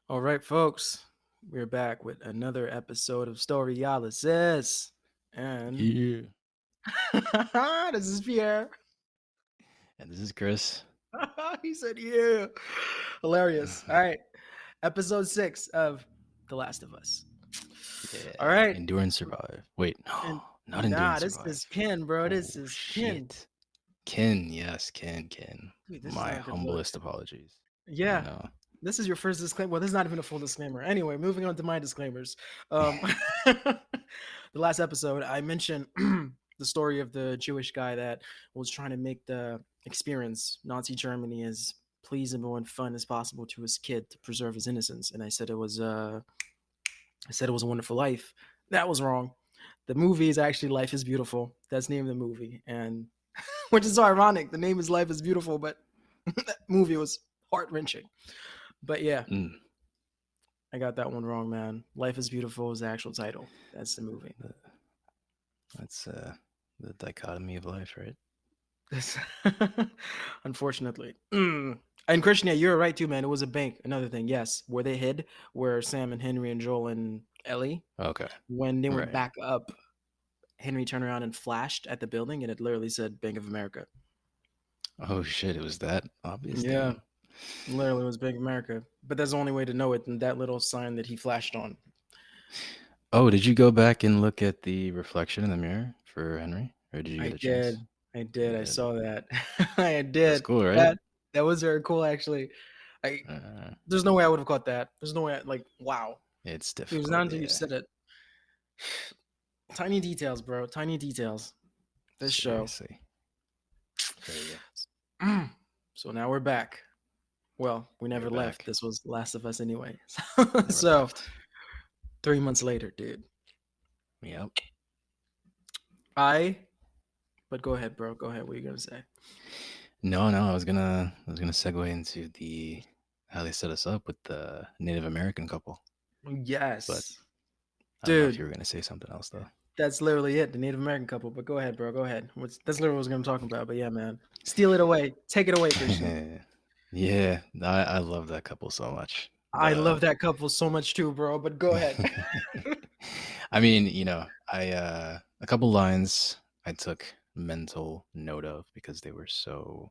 All right, folks, we're back with another episode of Storyalysis. And Yeah. this is Pierre. And this is Chris. He said, yeah. Hilarious. All right, episode 6 of The Last of Us. All Yeah. right. Endure and survive. Wait, no, And not endure and this survive. is Ken, bro. This Oh is Ken. shit. Ken, yes, Ken. Dude, this is My not a good look. humblest apologies. I Yeah. know. This is your first disclaimer. Well, this is not even a full disclaimer. Anyway, moving on to my disclaimers. The last episode, I mentioned the story of the Jewish guy that was trying to make the experience Nazi Germany as pleasable and fun as possible to his kid to preserve his innocence. And I said it was a wonderful life. That was wrong. The movie is actually Life is Beautiful. That's the name of the movie, and which is so ironic. The name is Life is Beautiful, but that movie was heart wrenching. But yeah, Mm, I got that one wrong, man. Life is Beautiful is the actual title. That's the movie. the- that's the dichotomy of life, right? This, unfortunately. And Christian, yeah, you're right too, man. It was a bank. Another thing, yes, where they hid, where Sam and Henry and Joel and Ellie, Okay. when they went Right. back up, Henry turned around and flashed at the building, and it literally said Bank of America. Oh shit, it was that obvious. Yeah, Damn. literally was Bank of America. But that's the only way to know it, and that little sign that he flashed on. Oh, did you go back and look at the reflection in the mirror for Henry? Or did you I get a did. chance? I You did. I did. saw that. I That's did. cool, right? That was very cool, actually. I Uh, There's no way I would have caught that. There's no way. Like, wow. it's It was not difficult, until you yeah. said it. Tiny details, bro. Tiny details. This show. Seriously. Crazy. So now we're back. Well, we We're never left. back. This was Last of Us anyway. Never So left. 3 months later, dude. Yep. I. But go ahead, bro. Go ahead. What are you gonna say? No, I was gonna segue into the how they set us up with the Native American couple, but Yes, I don't know if dude. you were gonna say something else though. That's literally it. The Native American couple. But go ahead, bro. Go ahead. That's literally what I was gonna talk about. But yeah, man. Steal it away. Take it away, Christian. Yeah, I love that couple so much. I The love that couple so much too, bro. But go ahead. I mean, I a couple lines I took mental note of because they were so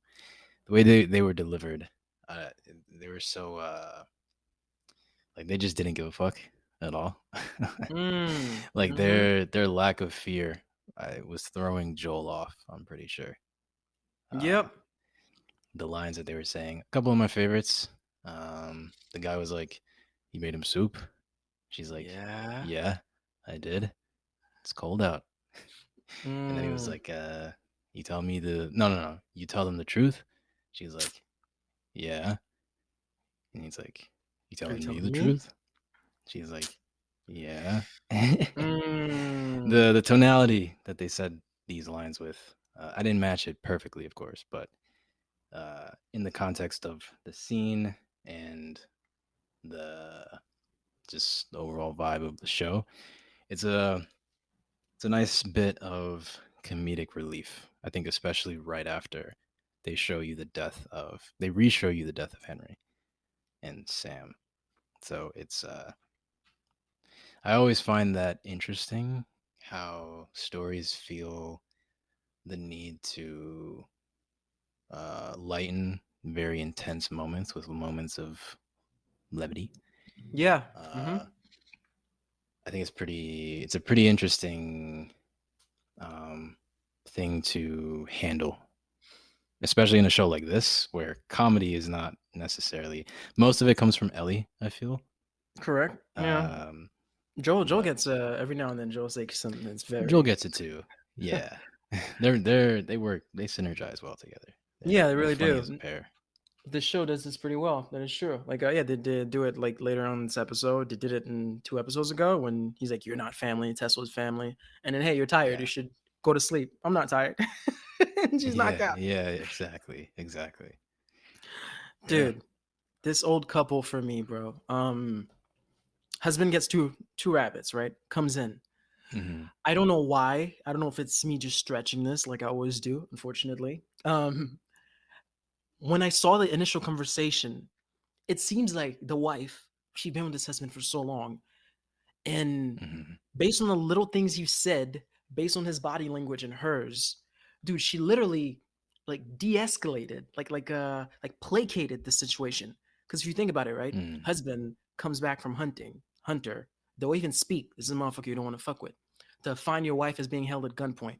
the way they were delivered. Uh, they were so like they just didn't give a fuck at all. Like Mm-hmm. their lack of fear was throwing Joel off. I'm pretty sure. Uh, Yep. the lines that they were saying. A couple of my favorites. The guy was like, "You made him soup." She's like, Yeah. "Yeah, I did. It's cold out." And then he was Mm. like, "You tell me the no. You tell them the truth." She's like, "Yeah." And he's like, "You Are you telling me the telling me? truth?" She's like, "Yeah." Mm. The tonality that they said these lines with, I didn't match it perfectly, of course, but in the context of the scene and the just the overall vibe of the show, it's a it's a nice bit of comedic relief. I think, especially right after they re-show you the death of Henry and Sam. So it's I always find that interesting how stories feel the need to lighten very intense moments with moments of levity. Yeah. Mm-hmm. Uh, I think it's a pretty interesting um, thing to handle, especially in a show like this where comedy is not necessarily most of it comes from Ellie. I feel, Correct. Yeah. um, Joel but gets every now and then Joel says something that's Joel very gets it too. Yeah, they synergize well together. yeah, they They're really funny as a do. pair. This show does this pretty well. That is true. Like, yeah, they did do it like later on in this episode. They did it in 2 episodes ago when he's like, "You're not family. Tesla's family." And then, hey, you're tired. You Yeah, should go to sleep. I'm not tired. And she's knocked out. yeah, exactly. Yeah. Dude, this old couple for me, bro. Husband gets two rabbits, right? Comes in. Hmm. I don't know why. I don't know if it's me just stretching this like I always do, unfortunately. When I saw the initial conversation, it seems like the wife she'd been with this husband for so long, and Mhm. based on the little things you said, based on his body language and hers, dude, she literally like de-escalated, like placated the situation. Because if you think about it, right, Mm. husband comes back from hunter, they'll even speak. This is a motherfucker you don't want to fuck with. To find your wife is being held at gunpoint.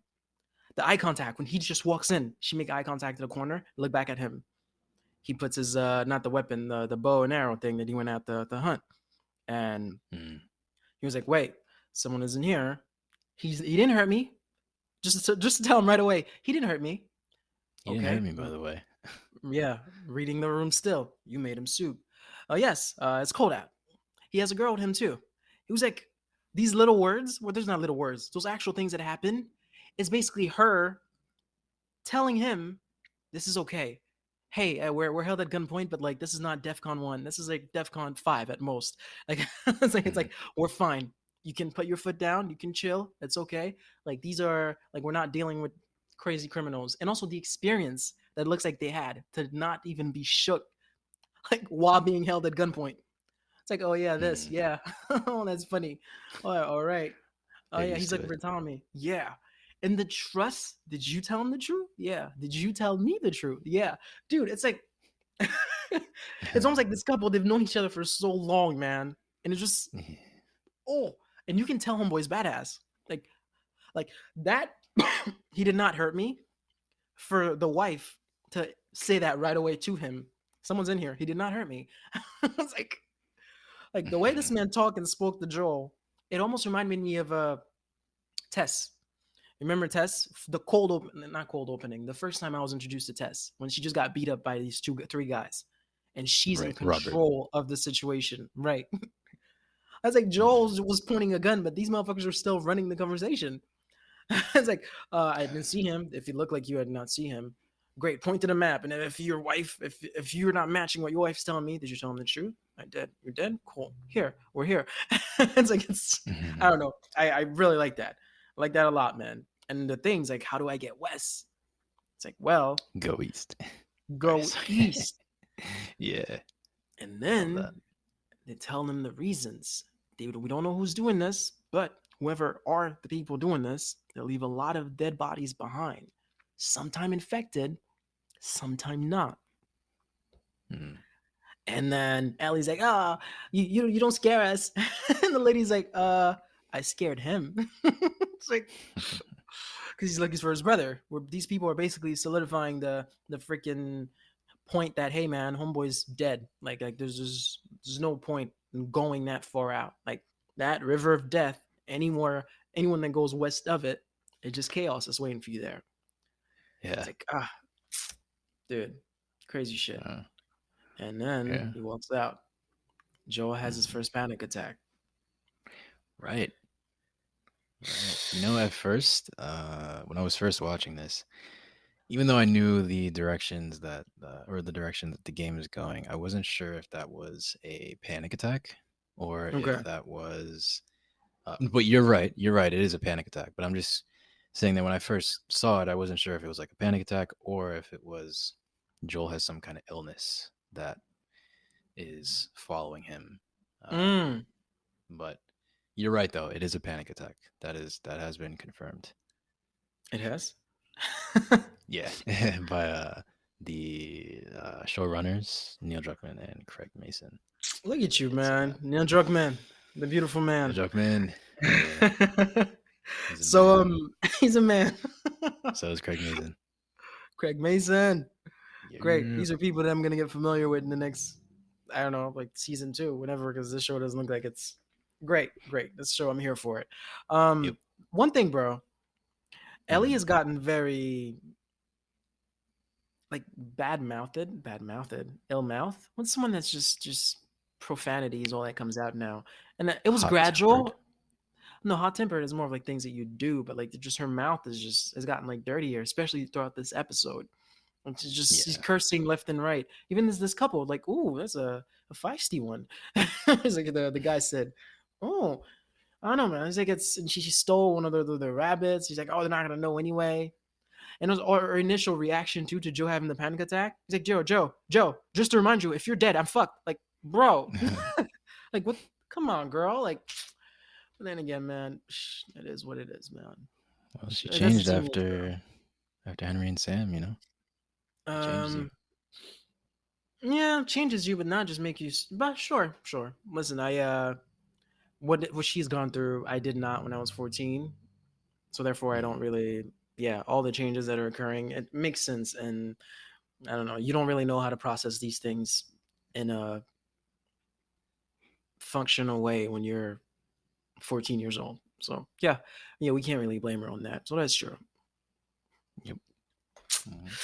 The eye contact when he just walks in, she make eye contact in the corner, look back at him. He puts his not the weapon, the bow and arrow thing that he went out the hunt, and Mm. he was like, "Wait, someone is in here. He didn't hurt me. Just to tell him right away, he didn't hurt me. He didn't hurt Okay, me, by the way. yeah, reading the room still. You made him soup. Yes, it's cold out. He has a girl with him too. He was like, these little words. Well, there's not little words. Those actual things that happen. It's basically her telling him, "This is okay. Hey, we're held at gunpoint, but like this is not DefCon 1. This is like DefCon 5 at most. Like it's Mhm. like we're fine. You can put your foot down. You can chill. It's okay. Like these are like we're not dealing with crazy criminals, and also the experience that looks like they had to not even be shook like while being held at gunpoint. It's like, oh yeah, this, Mm. yeah. Oh, that's funny. Oh, all right. Oh They're yeah, used he's to looking it. for Tommy. Yeah. And the trust, did you tell him the truth? Yeah. Did you tell me the truth? Yeah. Dude, it's like it's almost like this couple, they've known each other for so long, man. And it's just Yeah. oh, and you can tell homeboy's badass. Like like that he did not hurt me for the wife to say that right away to him. Someone's in here. He did not hurt me. It's like the way this Mhm. man talked and spoke to Joel, it almost reminded me of Tess. Remember Tess? The not cold opening. The first time I was introduced to Tess, when she just got beat up by these three guys, and she's in Right, Robert. control of the situation. Right. I was like, Joel Mhm. was pointing a gun, but these motherfuckers are still running the conversation. It's like, I didn't see him. If it looked like you had not see him, great. Point to the map. And if your wife, if you're not matching what your wife's telling me, did you tell him the truth? I did. You're dead. Cool. Here, we're here. It's like I Mhm. don't know. I really like that. I like that a lot, man. And the things like, how do I get west? It's like, well, Go east. Right, go sorry. east, Yeah, and love that. then they tell them the reasons. We don't know who's doing this, but whoever are the people doing this, they'll leave a lot of dead bodies behind. Sometime infected, sometime not. Mm. And then Ellie's like, "Ah, oh, you don't scare us." And the lady's like, I scared him." It's like because he's looking for his brother. Where these people are basically solidifying the freaking point that hey man, homeboy's dead. Like there's no point in going that far out. Like that river of death. Anyone that goes west of it, it's just chaos that's waiting for you there. It's Yeah. like dude, crazy shit. Uh, And then yeah. he walks out. Joel has his Mhm. first panic attack. Right. Right. At first, when I was first watching this, even though I knew the directions that, or the direction that the game is going, I wasn't sure if that was a panic attack or if Okay. that was. But you're right. You're right. It is a panic attack. But I'm just saying that when I first saw it, I wasn't sure if it was like a panic attack or if it was Joel has some kind of illness that is following him. Mm, But you're right, though. It is a panic attack. That has been confirmed. it has. Yeah, by the showrunners Neil Druckmann and Craig Mason. Look at you, It's man. Neil Druckmann, the beautiful Neil man. Druckmann. Yeah, he's a So man. he's a man. So is Craig Mason. Craig Mason. Great. Yeah. These are people that I'm gonna get familiar with in the next, I don't know, like season 2, whenever, because this show doesn't look like it's great. Great. This show, I'm here for it. Yep. One thing, bro. Ellie Mm. has gotten very like bad mouthed, ill mouth. When someone that's just profanity is all that comes out now, and it was Hot tempered. gradual. No, hot tempered is more of like things that you do, but like just her mouth is just has gotten like dirtier, especially throughout this episode. And she's Yeah. cursing left and right. Even this couple, like, ooh, that's a feisty one. It's like the guy said, oh, I don't know, man. It's like and she stole one of the rabbits. He's like, oh, they're not gonna know anyway. And it was our initial reaction too to Joe having the panic attack. He's like, Joe, just to remind you, if you're dead, I'm fucked. Like, bro, Like what? Come on, girl. Like, but then again, man, it is what it is, man. Well, she It doesn't changed seem as girl. after Henry and Sam. It changes you. Um, yeah, changes you, but not just make you. But sure, sure. Listen, I what she's gone through, I did not when I was 14, so therefore I don't Mm, really. Yeah, all the changes that are occurring, it makes sense, and I don't know. You don't really know how to process these things in a functional way when you're 14 years old. So yeah, yeah, we can't really blame her on that. So that's true. yep. Mhm.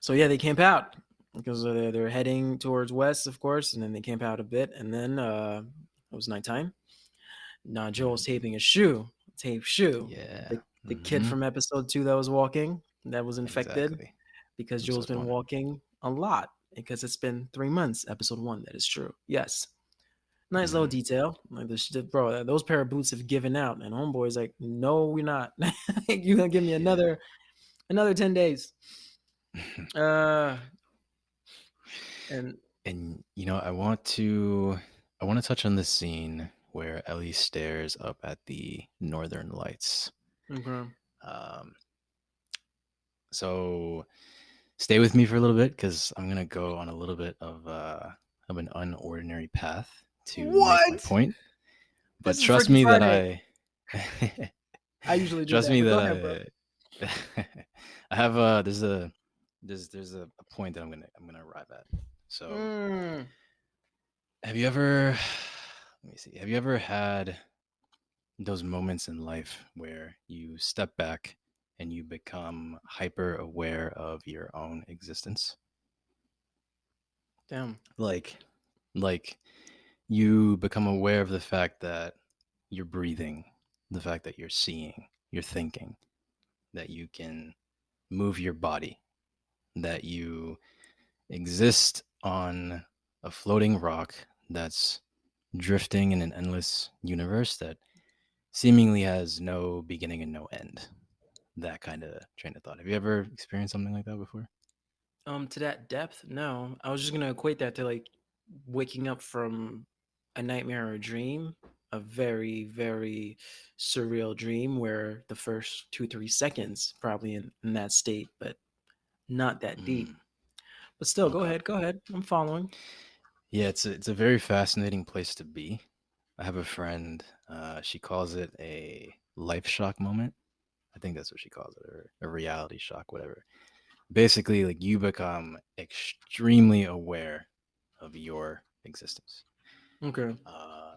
So yeah, they camp out because they're heading towards west, of course, and then they camp out a bit, and then it was nighttime. Now Joel's Mhm. taping a shoe, tape shoe. Yeah. The kid from episode 2 that was walking that was infected Exactly. because Joel's Episode been one. walking a lot because it's been 3 months. Episode 1, that is true. Yes, nice little Mm, detail. Like this, bro, those pair of boots have given out, and homeboy's like, "No, we're not. You gonna give me yeah. another 10 days?" Uh, and And I want to touch on the scene where Ellie stares up at the northern lights. okay. Um, so stay with me for a little bit because I'm gonna go on a little bit of an unordinary path to make my What? point. But This is trust Freaky me that Friday. I I usually do trust that, me but go that ahead, bro. I have there's a point that I'm gonna arrive at. So Mm, have you ever let me see, have you ever had those moments in life where you step back and you become hyper aware of your own existence? damn. Like like you become aware of the fact that you're breathing, the fact that you're seeing, you're thinking, that you can move your body, that you exist on a floating rock that's drifting in an endless universe that seemingly has no beginning and no end. That kind of train of thought. Have you ever experienced something like that before? To that depth, no. I was just gonna equate that to like waking up from a nightmare or a dream, a very, very surreal dream where the first 2, 3 seconds probably in that state, but not that deep. Mm, But still, go okay. ahead, go ahead. I'm following. Yeah, it's a very fascinating place to be. I have a friend. She calls it a life shock moment. I think that's what she calls it, or a reality shock, whatever. Basically, like you become extremely aware of your existence. Okay. Uh,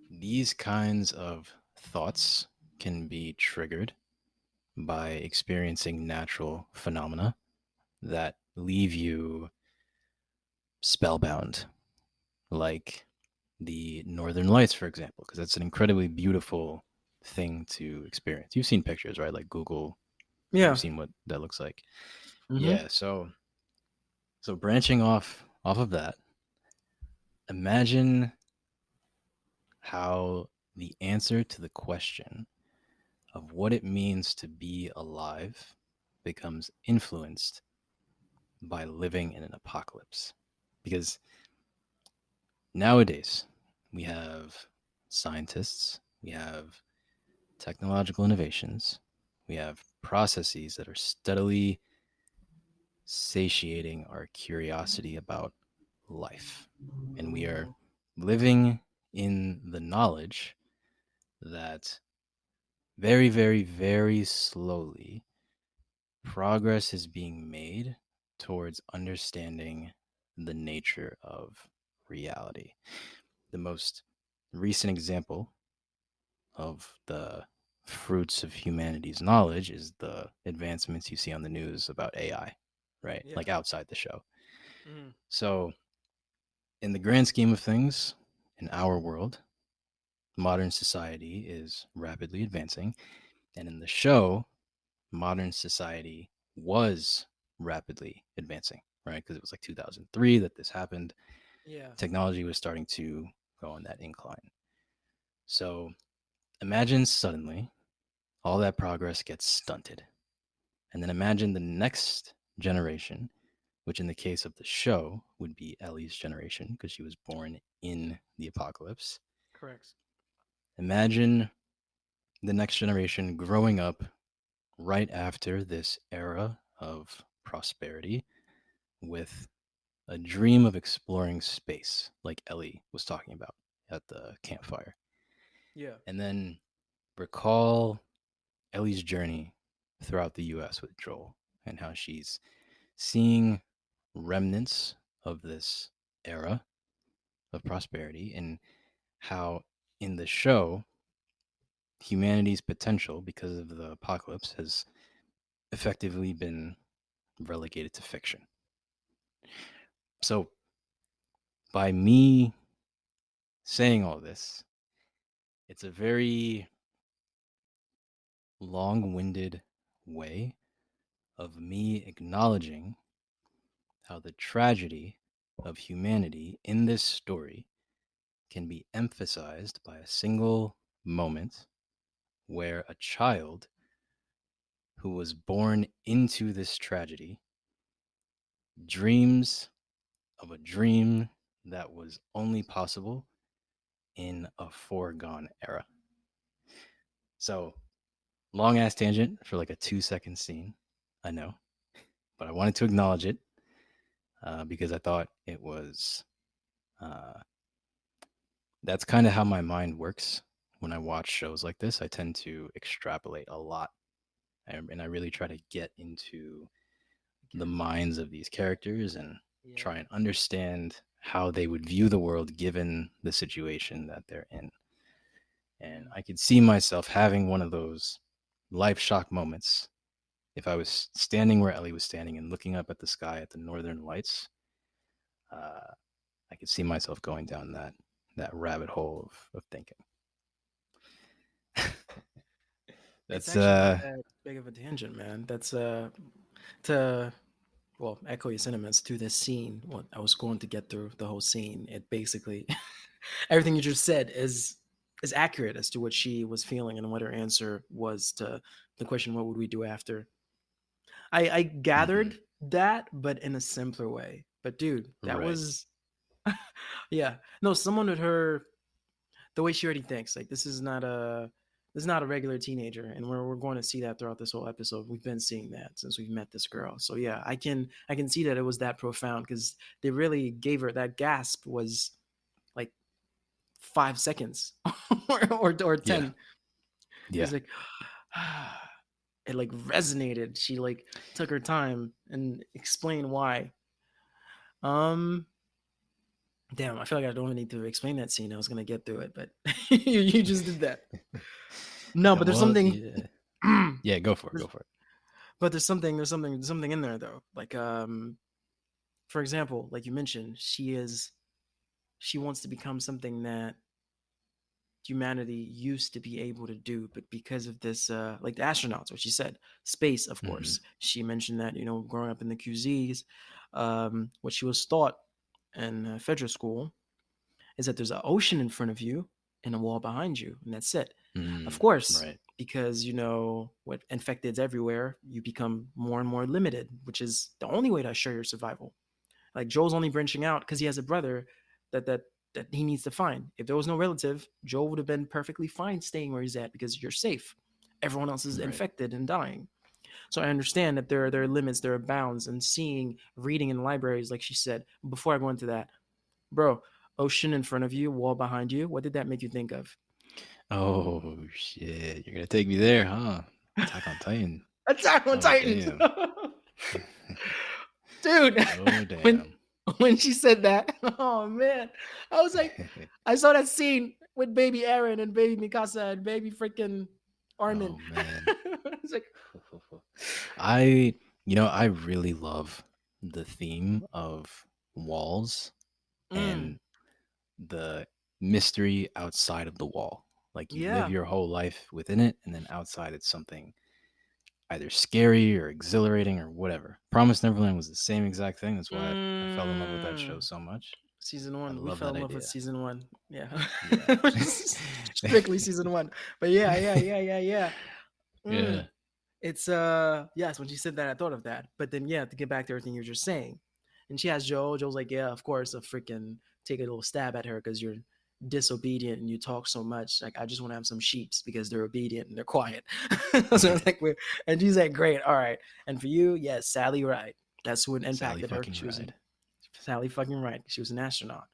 these kinds of thoughts can be triggered by experiencing natural phenomena that leave you spellbound, like the northern lights, for example, because that's an incredibly beautiful thing to experience. You've seen pictures, right? Like Google, you've Yeah. seen what that looks like. Mm-hmm. Yeah, so branching off of that, imagine how the answer to the question of what it means to be alive becomes influenced by living in an apocalypse. Because nowadays, we have scientists, we have technological innovations, we have processes that are steadily satiating our curiosity about life. And we are living in the knowledge that very, very, very slowly progress is being made towards understanding the nature of reality. The most recent example of the fruits of humanity's knowledge is the advancements you see on the news about AI, right? Yeah. Like outside the show. Mm-hmm. So, in the grand scheme of things, in our world, modern society is rapidly advancing. And in the show, modern society was rapidly advancing, right? Because it was like 2003 that this happened. Yeah. Technology was starting to go on that incline. So imagine suddenly all that progress gets stunted. And then imagine the next generation which in the case of the show would be Ellie's generation because she was born in the apocalypse. Correct. Imagine the next generation growing up right after this era of prosperity with a dream of exploring space, like Ellie was talking about at the campfire. Yeah. And then recall Ellie's journey throughout the US with Joel and how she's seeing remnants of this era of prosperity and how in the show humanity's potential because of the apocalypse has effectively been relegated to fiction. So by me saying all this, it's a very long-winded way of me acknowledging how the tragedy of humanity in this story can be emphasized by a single moment where a child who was born into this tragedy dreams of a dream that was only possible in a foregone era. So, long ass tangent for like a 2 second scene, I know, but I wanted to acknowledge it because I thought it was uh, that's kind of how my mind works when I watch shows like this. I tend to extrapolate a lot, and I really try to get into the minds of these characters and Yeah. try and understand how they would view the world given the situation that they're in. And Mm. I could see myself having one of those life shock moments if I was standing where Ellie was standing and looking up at the sky at the northern lights. Uh, I could see myself going down that rabbit hole of thinking. It's That's actually not that big of a tangent, man. That's to well, echo your sentiments to this scene. What I was going to get through the whole scene. It basically everything you just said is accurate as to what she was feeling and what her answer was to the question, what would we do after? I mm-hmm. gathered that, but in a simpler way. But dude, that Right. was yeah. No, someone with her the way she already thinks. Like this is not a regular teenager, and we're going to see that throughout this whole episode. We've been seeing that since we've met this girl. So yeah, I can see that it was that profound because they really gave her that gasp was like 5 seconds or Yeah. 10. It Yeah. was like it like resonated. She like took her time and explained why. Um, damn, I feel like I don't even need to explain that scene. I was gonna get through it, but you just did that. No, but there's Well, something. yeah. Yeah, go for it. Go there's, for it. but there's something in there though. Like for example, like you mentioned, she wants to become something that humanity used to be able to do, but because of this, like the astronauts, what she said, space, of Mm-hmm. course. She mentioned that growing up in the QZs, what she was taught in federal school is that there's an ocean in front of you and a wall behind you, and that's it. Of course, Right. because what infected's everywhere, you become more and more limited, which is the only way to assure your survival. Like Joel's only branching out because he has a brother that that that he needs to find. If there was no relative, Joel would have been perfectly fine staying where he's at because you're safe. Everyone else is Right. infected and dying. So I understand that there are limits, there are bounds, and seeing, reading in libraries, like she said. Before I go into that, bro, ocean in front of you, wall behind you. What did that make you think of? Oh shit! You're gonna take me there, huh? Attack on Titan. Attack on Oh Titan, damn. dude. Oh when damn. when she said that, oh man, I was like, I saw that scene with baby Aaron and baby Mikasa and baby freaking Armin. Oh man. I was like, I I really love the theme of walls mm, and the mystery outside of the wall. Like you live yeah, your whole life within it, and then outside it's something either scary or exhilarating or whatever. Promise Neverland was the same exact thing. That's why I fell in love with that show mm. so much. Season I one, we love fell that in love with idea. season one. Yeah, Yeah. strictly season one. But yeah. Yeah. Mm. It's yes, when she said that, I thought of that. But then yeah, to get back to everything you were just saying, And she asked Joe. Joe's like, yeah, of course, a freaking take a little stab at her because you're disobedient and you talk so much. Like, I just want to have some sheeps because they're obedient and they're quiet. So it's Right. like, and she's like, great, all right. And for you, yes, Sally Ride. That's who Sally impacted her. fucking She was in ride. Sally fucking Ride. She was an astronaut.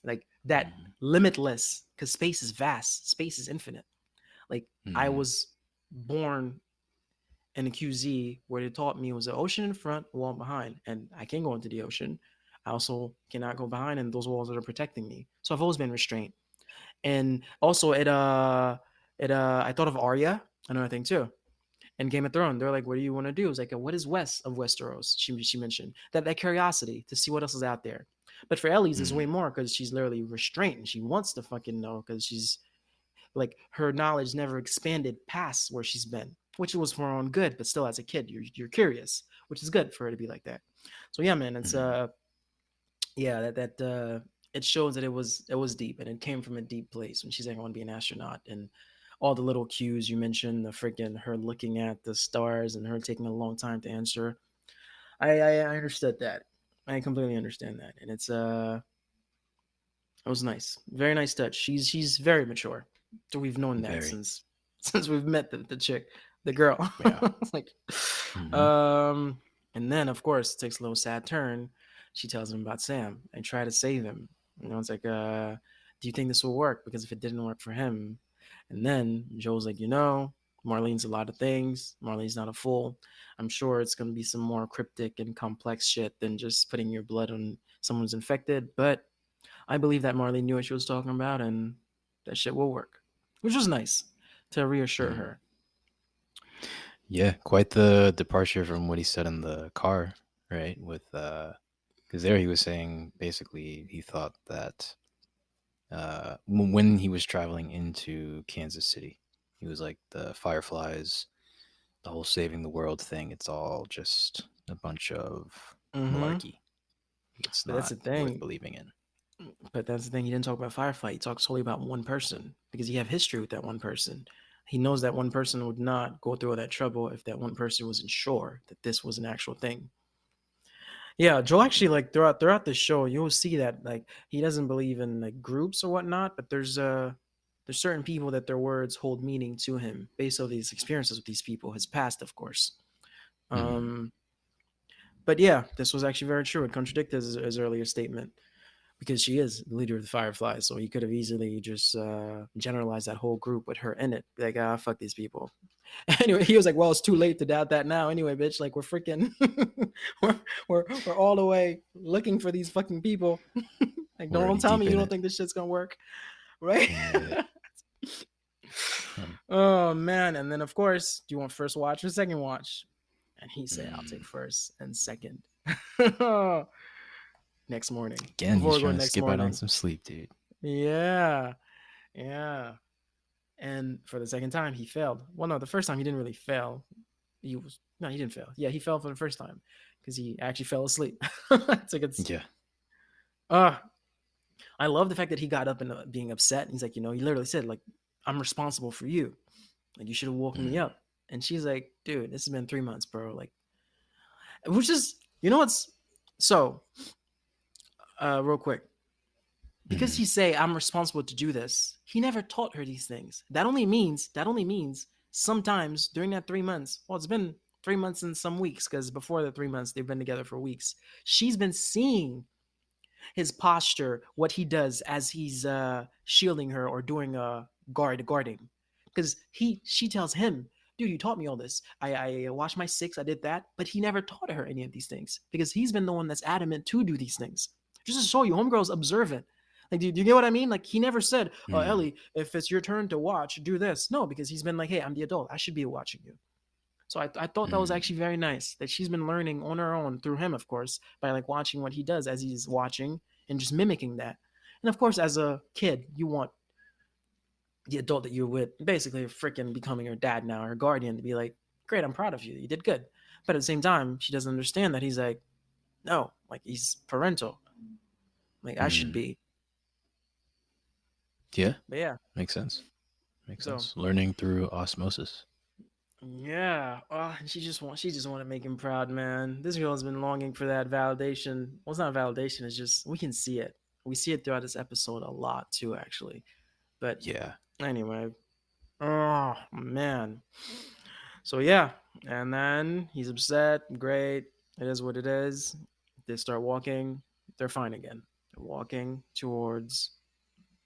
Like that Mm-hmm. limitless, because space is vast, space is infinite. Like I Mm-hmm. was born in the QZ where they taught me it was an ocean in front, a wall behind, and I can go into the ocean. I also cannot go behind, and those walls that are protecting me. So I've always been restrained. And also, I thought of Arya, another thing too. And Game of Thrones, they're like, "What do you want to do?" It's like, "What is west of Westeros?" She mentioned that curiosity to see what else is out there. But for Ellie's, it's way Mm-hmm. more because she's literally restrained and she wants to fucking know because she's like her knowledge never expanded past where she's been, which was for her own good. But still, as a kid, you're curious, which is good for her to be like that. So yeah, man, it's Mm-hmm. yeah it shows that it was deep and it came from a deep place when she's like I want to be an astronaut and all the little cues you mentioned, the freaking her looking at the stars and her taking a long time to answer. I understood that. I completely understand that, and it was nice, very nice touch. She's very mature. So we've known that Very. since we've met the chick, the girl. Yeah. It's like, Mm-hmm. um, and then of course it takes a little sad turn. She tells him about Sam and try to save him. It's like, do you think this will work? Because if it didn't work for him, and then Joe's like, Marlene's a lot of things. Marlene's not a fool. I'm sure it's gonna be some more cryptic and complex shit than just putting your blood on someone's infected, but I believe that Marley knew what she was talking about and that shit will work, which was nice to reassure Mm-hmm. her. Yeah, quite the departure from what he said in the car, right? With because there he was saying basically he thought that when he was traveling into Kansas City, he was like the Fireflies, the whole saving the world thing. It's all just a bunch of Mm-hmm. malarkey. It's But that's not the worth thing. believing in. But that's the thing. He didn't talk about Firefly. He talks solely about one person because he have history with that one person. He knows that one person would not go through all that trouble if that one person wasn't sure that this was an actual thing. Yeah, Joel actually Mm-hmm. like throughout the show, you'll see that like he doesn't believe in like groups or whatnot, but there's certain people that their words hold meaning to him based on these experiences with these people, his past, of course. Mm-hmm. Um, but yeah, this was actually very true. It contradicted his earlier statement because she is the leader of the Fireflies, so he could have easily just generalized that whole group with her in it. Be like, fuck these people. Anyway, he was like, well, it's too late to doubt that now. Anyway, bitch, like we're freaking, we're, we're all the way looking for these fucking people. Like, We're don't already tell deep me you in don't it. think this shit's gonna work, right? Yeah. Um, Oh man! And then of course, do you want first watch or second watch? And he said, I'll take mm. first and second. Next morning, Again, before he's we go trying to next skip out on morning. some sleep, dude. Yeah, yeah. And for the second time, he failed. Well, no, the first time he didn't really fail. He didn't fail. Yeah, he fell for the first time because he actually fell asleep. It's like it's Yeah. uh I love the fact that he got up and being upset. He's like, he literally said like, I'm responsible for you. Like you should have woken me Mm. up. And she's like, dude, this has been 3 months, bro. Like, which is, what's so real quick, because Mm. he say I'm responsible to do this, he never taught her these things. That only means sometimes during that 3 months, well, it's been 3 months and some weeks, because before the 3 months they've been together for weeks. She's been seeing his posture, what he does as he's shielding her or doing guarding. Because she tells him, dude, you taught me all this. I washed my six, I did that, but he never taught her any of these things because he's been the one that's adamant to do these things. Just to show you, homegirl's observant. Like, do you get what I mean? Like, he never said, "Oh, Mm. Ellie, if it's your turn to watch, do this." No, because he's been like, "Hey, I'm the adult. I should be watching you." So I thought that was Mm. actually very nice that she's been learning on her own through him, of course, by like watching what he does as he's watching and just mimicking that. And of course, as a kid, you want the adult that you're with basically freaking becoming her dad now, her guardian, to be like, great, I'm proud of you. You did good. But at the same time, she doesn't understand that he's like, no, like he's parental. Like I should Mm. be. Yeah. But yeah, Makes sense. Makes so sense. Learning through osmosis. Yeah. Oh, and she just want to make him proud, man. This girl has been longing for that validation. Well, it's not validation. It's just we can see it. We see it throughout this episode a lot too, actually. But Yeah. anyway, oh man. So yeah, and then he's upset. Great, it is what it is. They start walking. They're fine again. They're walking towards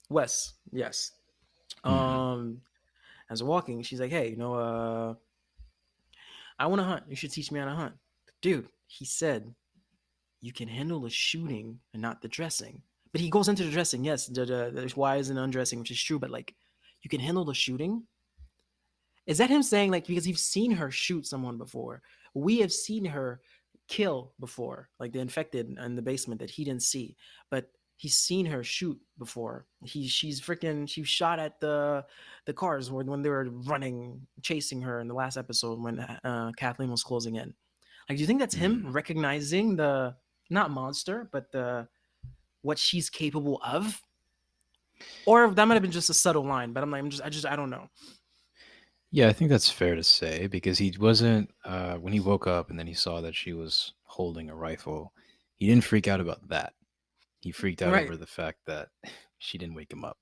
west. Yes. Hmm. As they're walking, she's like, "Hey, I want to hunt. You should teach me how to hunt." Dude, he said you can handle the shooting and not the dressing. But he goes into the dressing. Yes, the why isn't undressing, which is true. But like, you can handle the shooting. Is that him saying like because you've seen her shoot someone before? We have seen her kill before, like the infected in the basement that he didn't see, but he's seen her shoot before. She's freaking she shot at the cars when they were running, chasing her in the last episode when Kathleen was closing in. Like, do you think that's him Hmm. recognizing the not monster, but the what she's capable of? Or that might have been just a subtle line, but I don't know. Yeah, I think that's fair to say because he wasn't when he woke up and then he saw that she was holding a rifle. He didn't freak out about that. He freaked out Right. over the fact that she didn't wake him up.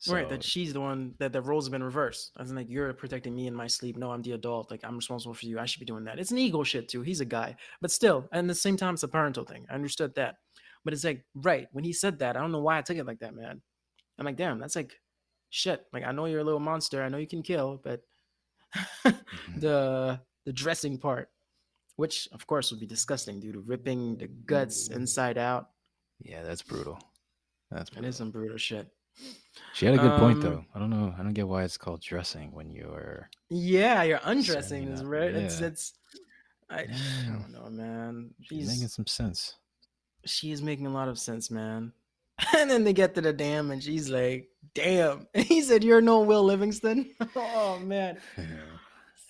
Right, So, that she's the one that the roles have been reversed. As in, like, you're protecting me in my sleep. No, I'm the adult. Like, I'm responsible for you. I should be doing that. It's an ego shit too. He's a guy, but still, and at the same time, it's a parental thing. I understood that, but it's like, right when he said that, I don't know why I took it like that, man. I'm like, damn, that's like, shit. Like, I know you're a little monster. I know you can kill, but mhm. the dressing part, which of course would be disgusting, dude. Ripping the guts inside out. Yeah, that's brutal. That's It is brutal. some brutal shit. She had a good point Um, though. I don't know. I don't get why it's called dressing when you're yeah, you're undressing certainly is not. right. Yeah. I Yeah. don't know, man. She's making some sense. She is making a lot of sense, man. And then they get to the dam, and she's like, "Damn!" And he said, "You're no Will Livingston." Oh man! For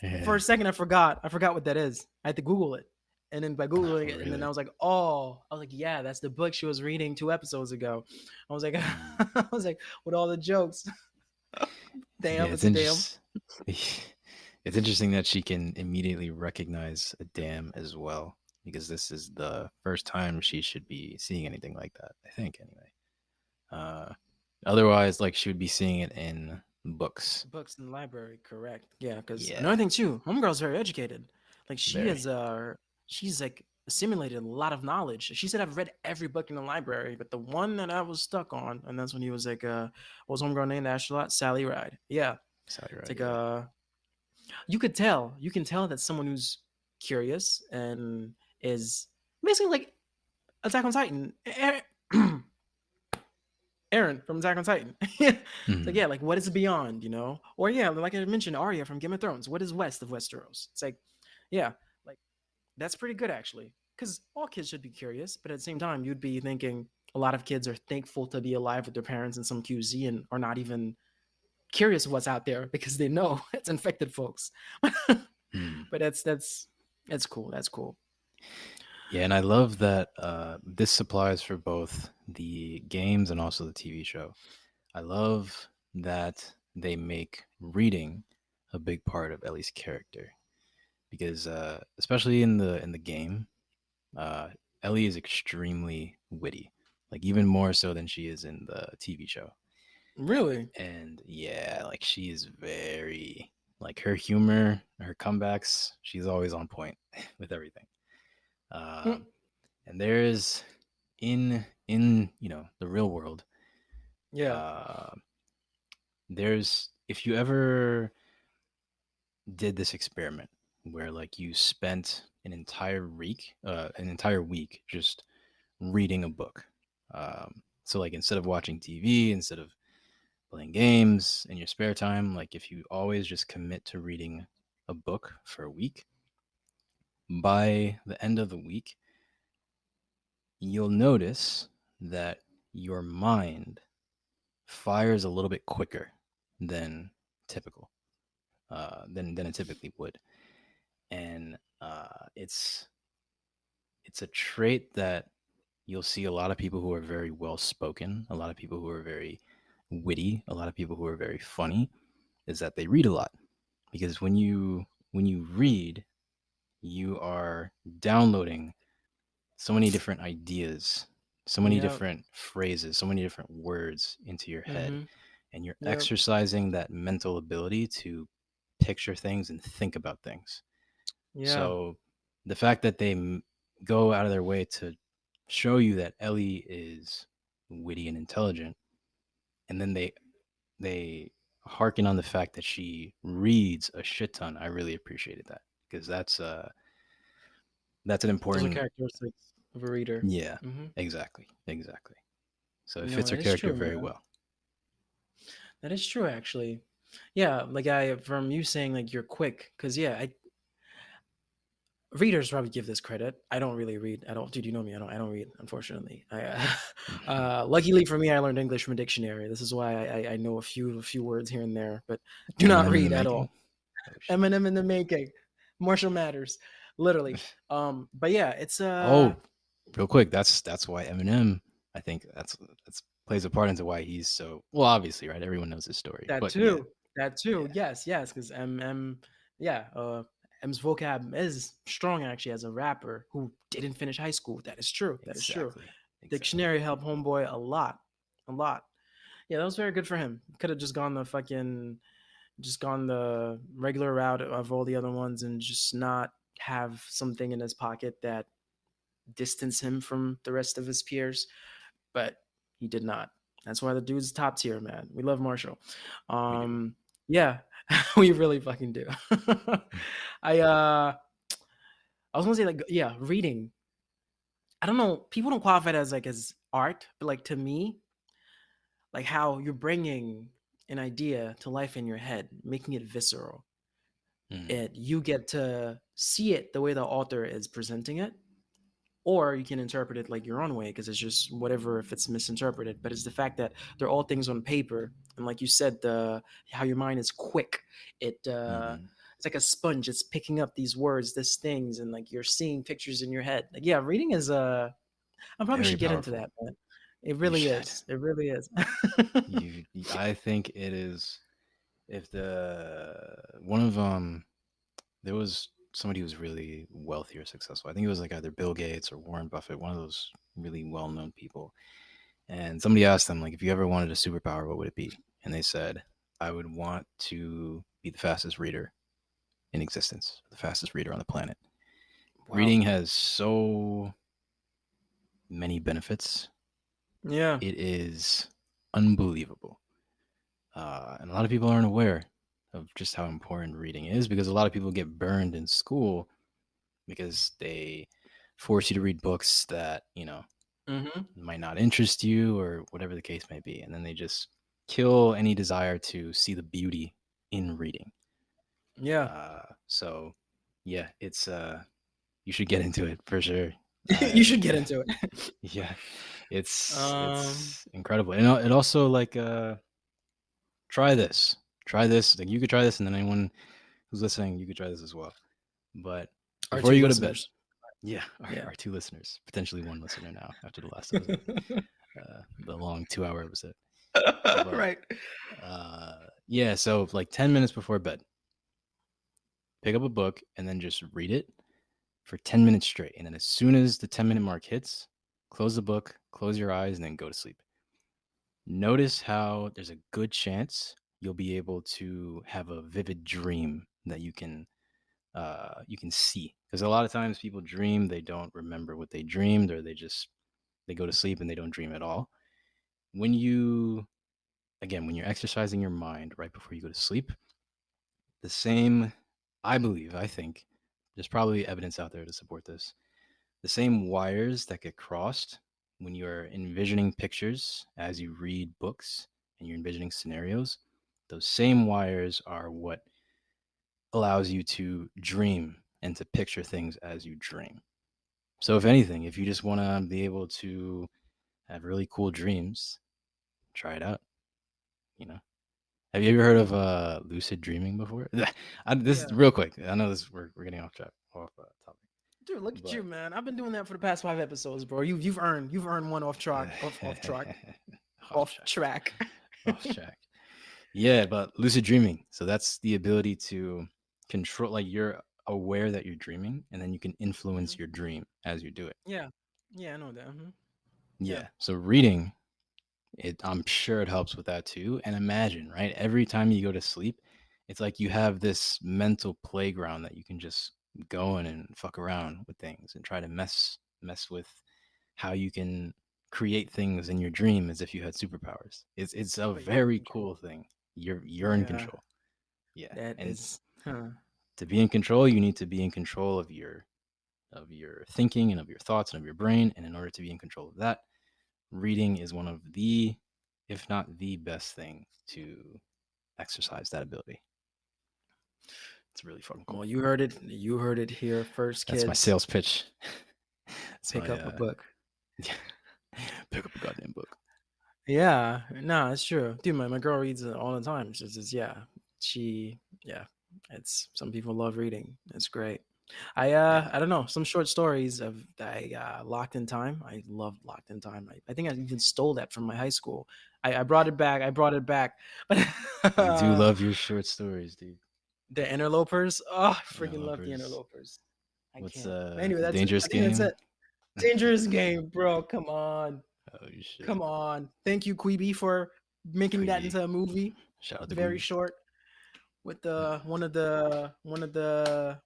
Yeah. a second, I forgot. I forgot what that is. I had to Google it, and then by googling Oh, it, and then I really? was like, "Oh!" I was like, "Yeah, that's the book she was reading 2 episodes ago." I was like, Mm. "I was like, with all the jokes." Yeah, Damn, it's it's a damn. interesting. It's interesting that she can immediately recognize a dam as well, because this is the first time she should be seeing anything like that. I think, anyway. Uh, Otherwise, like she would be seeing it in books. Books in the library, correct? Yeah, because another Yeah, thing too, homegirl's very educated. Like very. she's like assimilated a lot of knowledge. She said I've read every book in the library, but the one that I was stuck on, and that's when he was like, what was homegirl named Astronaut? Sally Ride. Yeah, Sally it's right, like yeah. you can tell that someone who's curious and is basically like Attack on Titan. Aaron from Attack on Titan. It's like, Mhm. yeah, like what is beyond, Or yeah, like I mentioned, Arya from Game of Thrones. What is west of Westeros? It's like, yeah, like that's pretty good actually. Because all kids should be curious, but at the same time, you'd be thinking a lot of kids are thankful to be alive with their parents in some QZ and are not even curious what's out there because they know it's infected folks. Hmm. But that's cool. That's cool. Yeah, and I love that this applies for both the games and also the TV show. I love that they make reading a big part of Ellie's character because, especially in the game, uh, Ellie is extremely witty, like even more so than she is in the TV show. Really? And yeah, like she is very like her humor, her comebacks. She's always on point with everything. Hmm. Um, and there's in the real world, Yeah. uh, there's if you ever did this experiment where like you spent an entire week just reading a book. So like instead of watching TV, instead of playing games in your spare time, like if you always just commit to reading a book for a week, by the end of the week, you'll notice that your mind fires a little bit quicker than typical, than it typically would, and it's a trait that you'll see a lot of people who are very well spoken, a lot of people who are very witty, a lot of people who are very funny, is that they read a lot because when you when you read, you are downloading so many different ideas, so many Yep. different phrases, so many different words into your head, Mm-hmm. and you're Yep. exercising that mental ability to picture things and think about things. Yeah. So the fact that they go out of their way to show you that Ellie is witty and intelligent, and then they harken on the fact that she reads a shit ton. I really appreciated that because that's an Those are important. characteristics of a reader. Yeah, Mm-hmm. exactly, exactly. So it No, fits her that is character true, very man. well. That is true, actually. Yeah, like I from you saying like you're quick, because yeah, I readers probably give this credit. I don't really read. I don't, dude. You know me. I don't read. Unfortunately, luckily for me, I learned English from a dictionary. This is why I know a few words here and there, but do not Eminem in the read at making. all. Oh shit. Eminem in the making. Marshall Matters, literally. But yeah, it's Oh, real quick, that's why Eminem. I think that's plays a part into why he's so well. Obviously, right? Everyone knows his story, that but yeah, too. That too. yeah, Yes, yes, because yeah, M's vocab is strong actually as a rapper who didn't finish high school. That is true. That is true. exactly, exactly. Dictionary helped homeboy a lot, a lot. Yeah, that was very good for him. Could have just gone the regular route of all the other ones and just not have something in his pocket that distance him from the rest of his peers. But he did not. That's why the dude's top tier, man. We love Marshall. We do. Um, yeah, we really fucking do. I I was gonna say like yeah, reading. I don't know. People don't qualify it as like as art, but like to me, like how you're bringing an idea to life in your head, making it visceral. Mm, It you get to see it the way the author is presenting it, or you can interpret it like your own way because it's just whatever if it's misinterpreted. But it's the fact that they're all things on paper, and like you said, the how your mind is quick. mm, It's like a sponge. It's picking up these words, these things, and like you're seeing pictures in your head. Like yeah, reading is I probably very should get into powerful. that, man. It You really should. is. It really is. I think it is. If the one of there was somebody who was really wealthy or successful. I think it was like either Bill Gates or Warren Buffett, one of those really well-known people. And somebody asked them like, if you ever wanted a superpower, what would it be? And they said, I would want to be the fastest reader in existence, the fastest reader on the planet. Wow. Reading has so many benefits. Yeah. It is unbelievable. And a lot of people aren't aware of just how important reading is because a lot of people get burned in school because they force you to read books that, Mm-hmm. might not interest you or whatever the case may be. And then they just kill any desire to see the beauty in reading. Yeah. So yeah, it's you should get into it for sure. You should get into it. Yeah, Um. it's incredible, and it also like try this, try this. Like you could try this, and then anyone who's listening, you could try this as well. But Our before two you go to bed, listeners. yeah, Yeah. our two listeners, potentially one listener now after the last episode, the long 2 hour episode. But Right. yeah, so like 10 minutes before bed, pick up a book and then just read it for 10 minutes straight. And then as soon as the 10-minute mark hits, close the book, close your eyes, and then go to sleep. Notice how there's a good chance you'll be able to have a vivid dream that you can see because a lot of times people dream they don't remember what they dreamed or they go to sleep and they don't dream at all. When you again when you're exercising your mind right before you go to sleep, the same I think there's probably evidence out there to support this. The same wires that get crossed when you're envisioning pictures as you read books and you're envisioning scenarios, those same wires are what allows you to dream and to picture things as you dream. So, if anything, if you just want to be able to have really cool dreams, try it out. You know, have you ever heard of lucid dreaming before? This is Yeah. real quick. I know this we're getting off track, off topic, Dude, look at you, but man. I've been doing that for the past 5 episodes, bro. You've earned one off track, off track, off off track, track. off track. Yeah, but lucid dreaming. So that's the ability to control, like you're aware that you're dreaming, and then you can influence Mhm. your dream as you do it. Yeah. Yeah, I know that. Yeah. Yeah. So reading, I'm sure it helps with that too. And imagine, right? Every time you go to sleep, it's like you have this mental playground that you can just go in and fuck around with things and try to mess with how you can create things in your dream as if you had superpowers. It's a But you're in very control. cool thing. You're in Yeah. control. Yeah. That And is, huh. to be in control, you need to be in control of your thinking and of your thoughts and of your brain. And in order to be in control of that, reading is one of the, if not the best thing to exercise that ability. It's really fucking Well, cool. you heard it. You heard it here first, That's my kids. sales pitch. That's Pick my up a book. yeah. Pick up a goddamn book. Yeah, no, it's true, dude. My girl reads it all the time. She's just yeah, yeah. It's some people love reading. It's great. Yeah. I don't know, some short stories of Locked in Time. I love Locked in Time. I think I even stole that from my high school. I brought it back. I brought it back. You do But love your short stories, dude. the Interlopers. Oh, I freaking love the Interlopers. Interlopers. I What's can't. Anyway, that's it. dangerous I think that's game? it. Dangerous game, bro. Come on. Oh shit. Come on. Thank you, Queeby, for making that Creepy. into a movie. Shout out to Very Queeby. short. With the one of the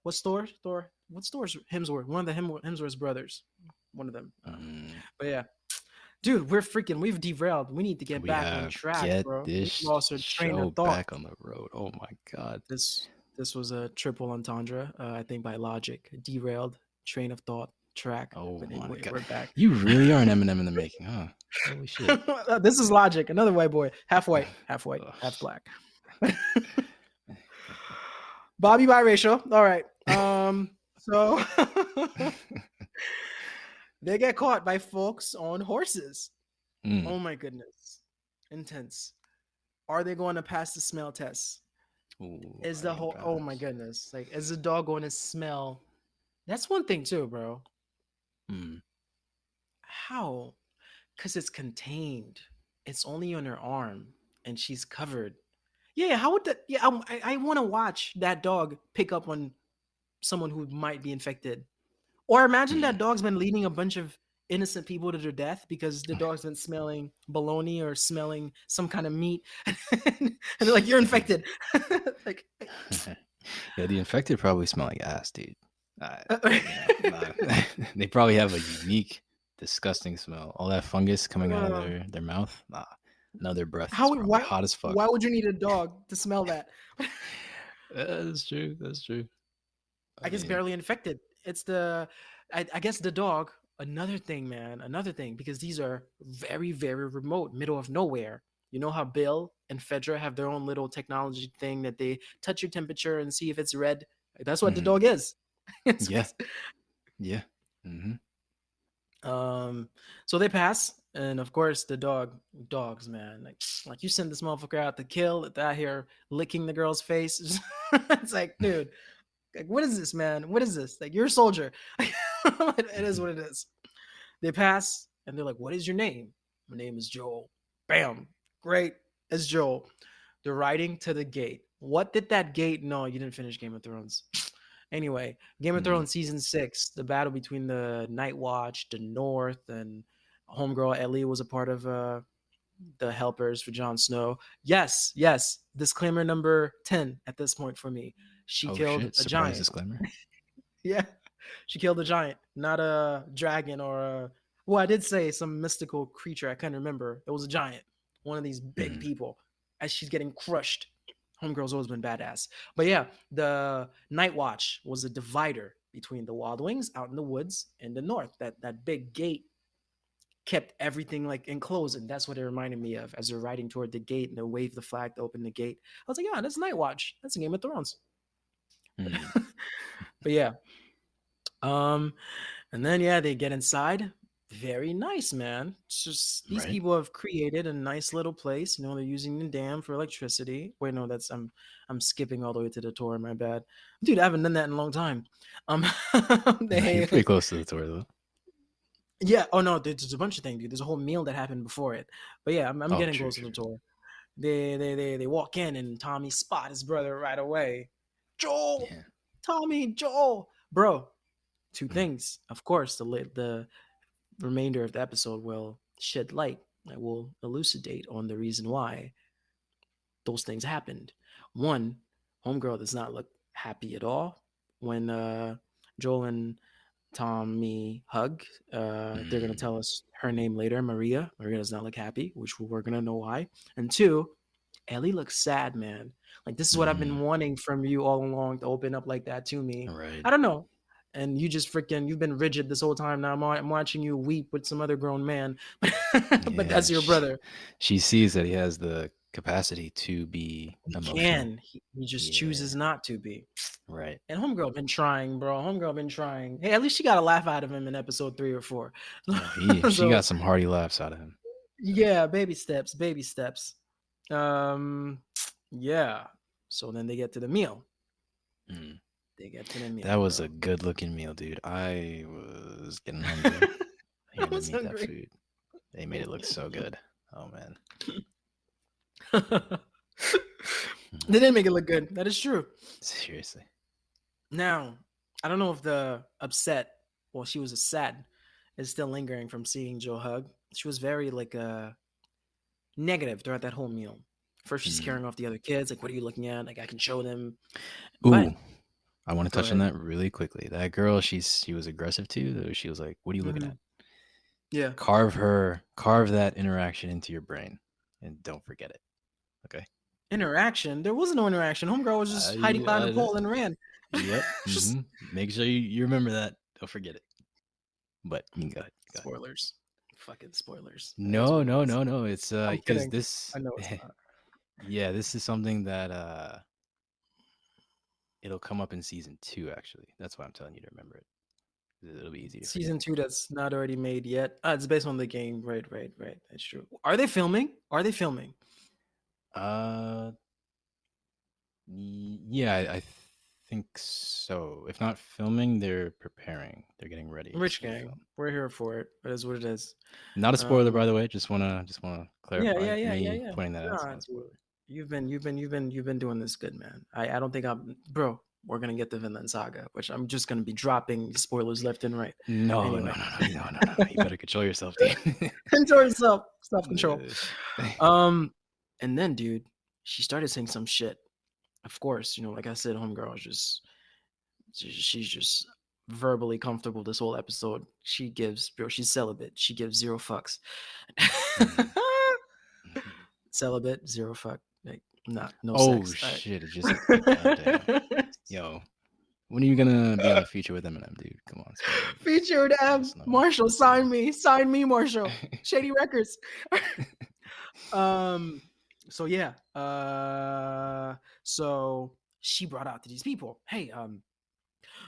what store? What stores Hemsworth? One of the Hemsworth's brothers. One of them. Mm, But yeah. Dude, we've derailed. We need to get we back on have track, get bro. We this lost our train show of thought. back on the road. Oh my god. This was a triple entendre, I think by logic. Derailed, train of thought, track. Oh But my anyway, god. we're back. You really are an Eminem in the making, huh? Holy shit. This is logic. Another white boy. Half white, half black. Bobby biracial. All right. So they get caught by folks on horses. Mm. Oh my goodness. Intense. Are they going to pass the smell test? Ooh, Is are they the gonna whole oh my pass? goodness. Like is the dog going to smell? That's one thing too, bro. Mm. How? Because it's contained. It's only on her arm and she's covered. Yeah, how would that? Yeah, I want to watch that dog pick up on someone who might be infected. Or imagine that Mm. dog's been leading a bunch of innocent people to their death because the dog's been smelling bologna or smelling some kind of meat, and they're like, "You're infected." Like, Yeah, the infected probably smell like ass, dude. Nah. They probably have a unique, disgusting smell. All that fungus coming out of uh, their mouth. Nah, no, their breath is how? probably hot as fuck. Why would you need a dog to smell that? That's true. That's true. I I guess mean, barely infected. It's the, I guess the dog. Another thing, man. Another thing, because these are very, very remote, middle of nowhere. You know how Bill and Fedra have their own little technology thing that they touch your temperature and see if it's red. That's what the mhm. dog is. Yeah, yeah. Hmm. um, so they pass, and of course the dogs, man. Like you send this motherfucker out to kill, it's out here licking the girl's face. It's like, dude, like, what is this, man? What is this? Like, you're a soldier. It is what it is. They pass and they're like, "What is your name?" "My name is Joel." Bam. Great. It's Joel. They're riding to the gate. What did that gate? No, you didn't finish Game of Thrones. Anyway, Game of Hmm. Thrones season 6, the battle between the Night Watch, the North, and homegirl Ellie was a part of the helpers for Jon Snow. Yes, yes. Disclaimer number 10 at this point for me. She Oh killed shit! a Surprise giant. disclaimer. Yeah, she killed a giant, not a dragon or a. Well, I did say some mystical creature. I can't remember. It was a giant, one of these big Mm. people. As she's getting crushed, Homegirl's always been badass. But yeah, the Night Watch was a divider between the Wild Wings out in the woods and the North. That big gate kept everything like enclosed, and that's what it reminded me of. As they're riding toward the gate and they wave the flag to open the gate, I was like, yeah, that's Night Watch. That's a Game of Thrones. Mm. But yeah, um, and then yeah, they get inside. Very nice, man. It's just these Right. people have created a nice little place. You know, they're using the dam for electricity. Wait, no, that's I'm skipping all the way to the tour. My bad, dude. I haven't done that in a long time. Um, You're pretty they close to the tour though. yeah. Oh no, there's a bunch of things, dude. There's a whole meal that happened before it. But yeah, I'm Oh, getting true, close to the true. tour. They walk in and Tommy spot his brother right away. Joel, Yeah. Tommy, Joel, bro. Two Mm. things. Of course, the remainder of the episode will shed light. I will elucidate on the reason why those things happened. One, homegirl does not look happy at all when Joel and Tommy hug. They're gonna Mm. tell us her name later, Maria. Maria does not look happy, which we're gonna know why. And two, Ellie looks sad, man. Like this is what I've been Mm. wanting from you all along to open up like that to me. Right. I don't know. And you just freaking you've been rigid this whole time. Now I'm watching you weep with some other grown man, but Yeah. that's your brother. She sees that he has the capacity to be He emotional. can. He just chooses Yeah. not to be. Right. And homegirl been trying, bro. Homegirl been trying. Hey, at least she got a laugh out of him in episode 3 or 4. No, she So got some hearty laughs out of him. yeah, baby steps, baby steps. Um, yeah. So then they get to the meal. Mm. They get to the That meal, was a bro. good looking meal, dude. I was getting hungry I hearing them was eat that hungry. food. They made it look so good. Oh man. They didn't make it look good. That is true. Seriously. Now, I don't know if the upset, well, she was sad, is still lingering from seeing Joe hug. She was very like negative throughout that whole meal. First, she's Mm. scaring off the other kids. Like, what are you looking at? Like, I can show them. Ooh, But I want to go touch on ahead. that really quickly. That girl, she was aggressive too. She was like, "What are you looking Hmm. at?" Yeah. Carve that interaction into your brain, and don't forget it. Okay. Interaction. There was no interaction. Homegirl was just hiding behind the Uh, pole and ran. yep. Just Make sure you remember that. Don't forget it. But you can go ahead. Go ahead. spoilers. Fucking spoilers. That is No, what it no, is. no, no. It's I'm because kidding. this, I know it's not. yeah, this is something that it'll come up in season 2. Actually, that's why I'm telling you to remember it. It'll be easy to forget. Season 2 that's not already made yet. It's based on the game. Right, right, right. That's true. Are they filming? Are they filming? Uh, yeah, I think so. If not filming, they're preparing. They're getting ready Rich to Gang. film. We're here for it. It is what it is. Not a spoiler, Um, by the way. Just wanna yeah, clarify. yeah, yeah, yeah, Me yeah. pointing that out. It's Nah, not a dude. spoiler. You've been doing this good, man. I don't think I'm bro. We're gonna get the Vinland Saga, which I'm just gonna be dropping spoilers left and right. No, no, Anyway, no, no, no, no, no. You better control yourself, dude. control yourself, self control. Uh, Um, and then, dude, she started saying some shit. Of course, like I said, homegirl is just she's just verbally comfortable this whole episode. She gives, bro. She's celibate. She gives zero fucks. mm. Celibate, zero fuck. Like, not no Oh sex. All shit! It just goddamn. right. Yo, when are you gonna be on a feature with Eminem, dude? Come on, Featured let M. us know. Marshall, Let us know. sign me, Marshall. Shady Records. um. So yeah. So she brought out to these people, hey,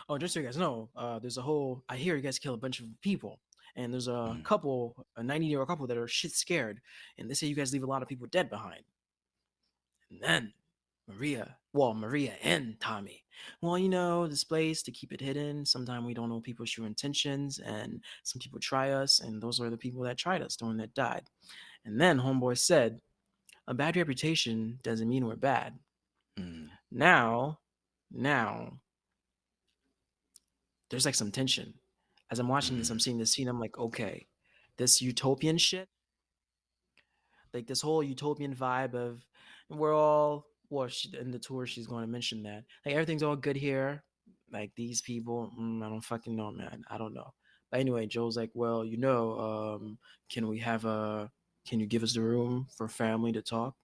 oh, just so you guys know, there's a whole. I hear you guys kill a bunch of people, and there's a Mm, couple, a 90-year-old couple that are shit scared, and they say you guys leave a lot of people dead behind. And then Maria and Tommy. Well, this place to keep it hidden. Sometimes we don't know people's true intentions, and some people try us, and those are the people that tried us, the one that died. And then Homeboy said, "A bad reputation doesn't mean we're bad." mm, Now, now there's like some tension. As I'm watching this, I'm mm, seeing this scene. I'm like, okay, this utopian shit, like this whole utopian vibe of we're all, well, in the tour, she's going to mention that. Like, everything's all good here. Like, these people, I don't fucking know, man. I don't know. But anyway, Joe's like, well, can we have can you give us the room for family to talk?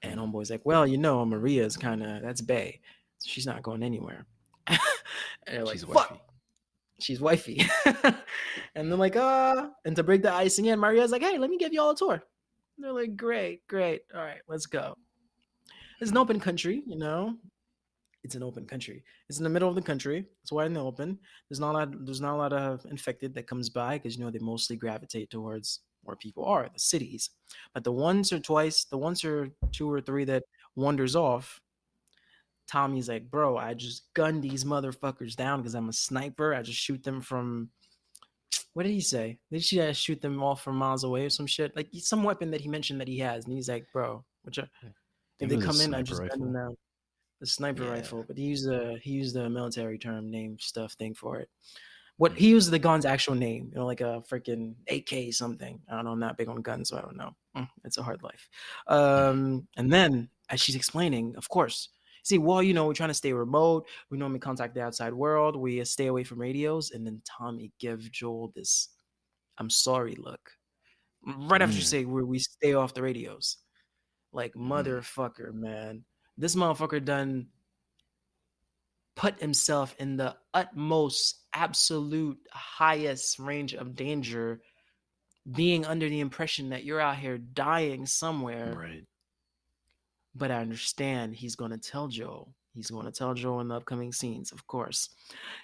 And mm. Homeboy's like, well, Maria is kind of, that's bae. So she's not going anywhere. And they're like, She's fuck. wifey. She's wifey. And they're like, and to break the icing in, Maria's like, hey, let me give you all a tour. And they're like, great, great. All right, let's go. It's an Mm, open country, It's an open country. It's in the middle of the country. It's wide in the open. There's not a lot of infected that comes by because they mostly gravitate towards where people are, the cities. But the once or two or three that wanders off, Tommy's like, bro, I just gun these motherfuckers down because I'm a sniper. I just shoot them from, what did he say? Did she shoot them all from miles away or some shit? Like some weapon that he mentioned that he has. And he's like, bro, I if think they it was a come in, I sniper just gun them rifle. down. the sniper Yeah. rifle, but he used a military term name stuff thing for it. What he Mm, used the gun's actual name, like a freaking AK something. I don't know. I'm not big on guns, so I don't know. It's a hard life. mm, And then as she's explaining, of course, see, well, we're trying to stay remote. We normally contact the outside world. We stay away from radios. And then Tommy give Joel this "I'm sorry" look right after you mm, say we stay off the radios. Like mm. motherfucker, man, this motherfucker done put himself in the utmost, absolute highest range of danger, being under the impression that you're out here dying somewhere. Right. But I understand he's going to tell Joe. He's going to tell Joe in the upcoming scenes, of course.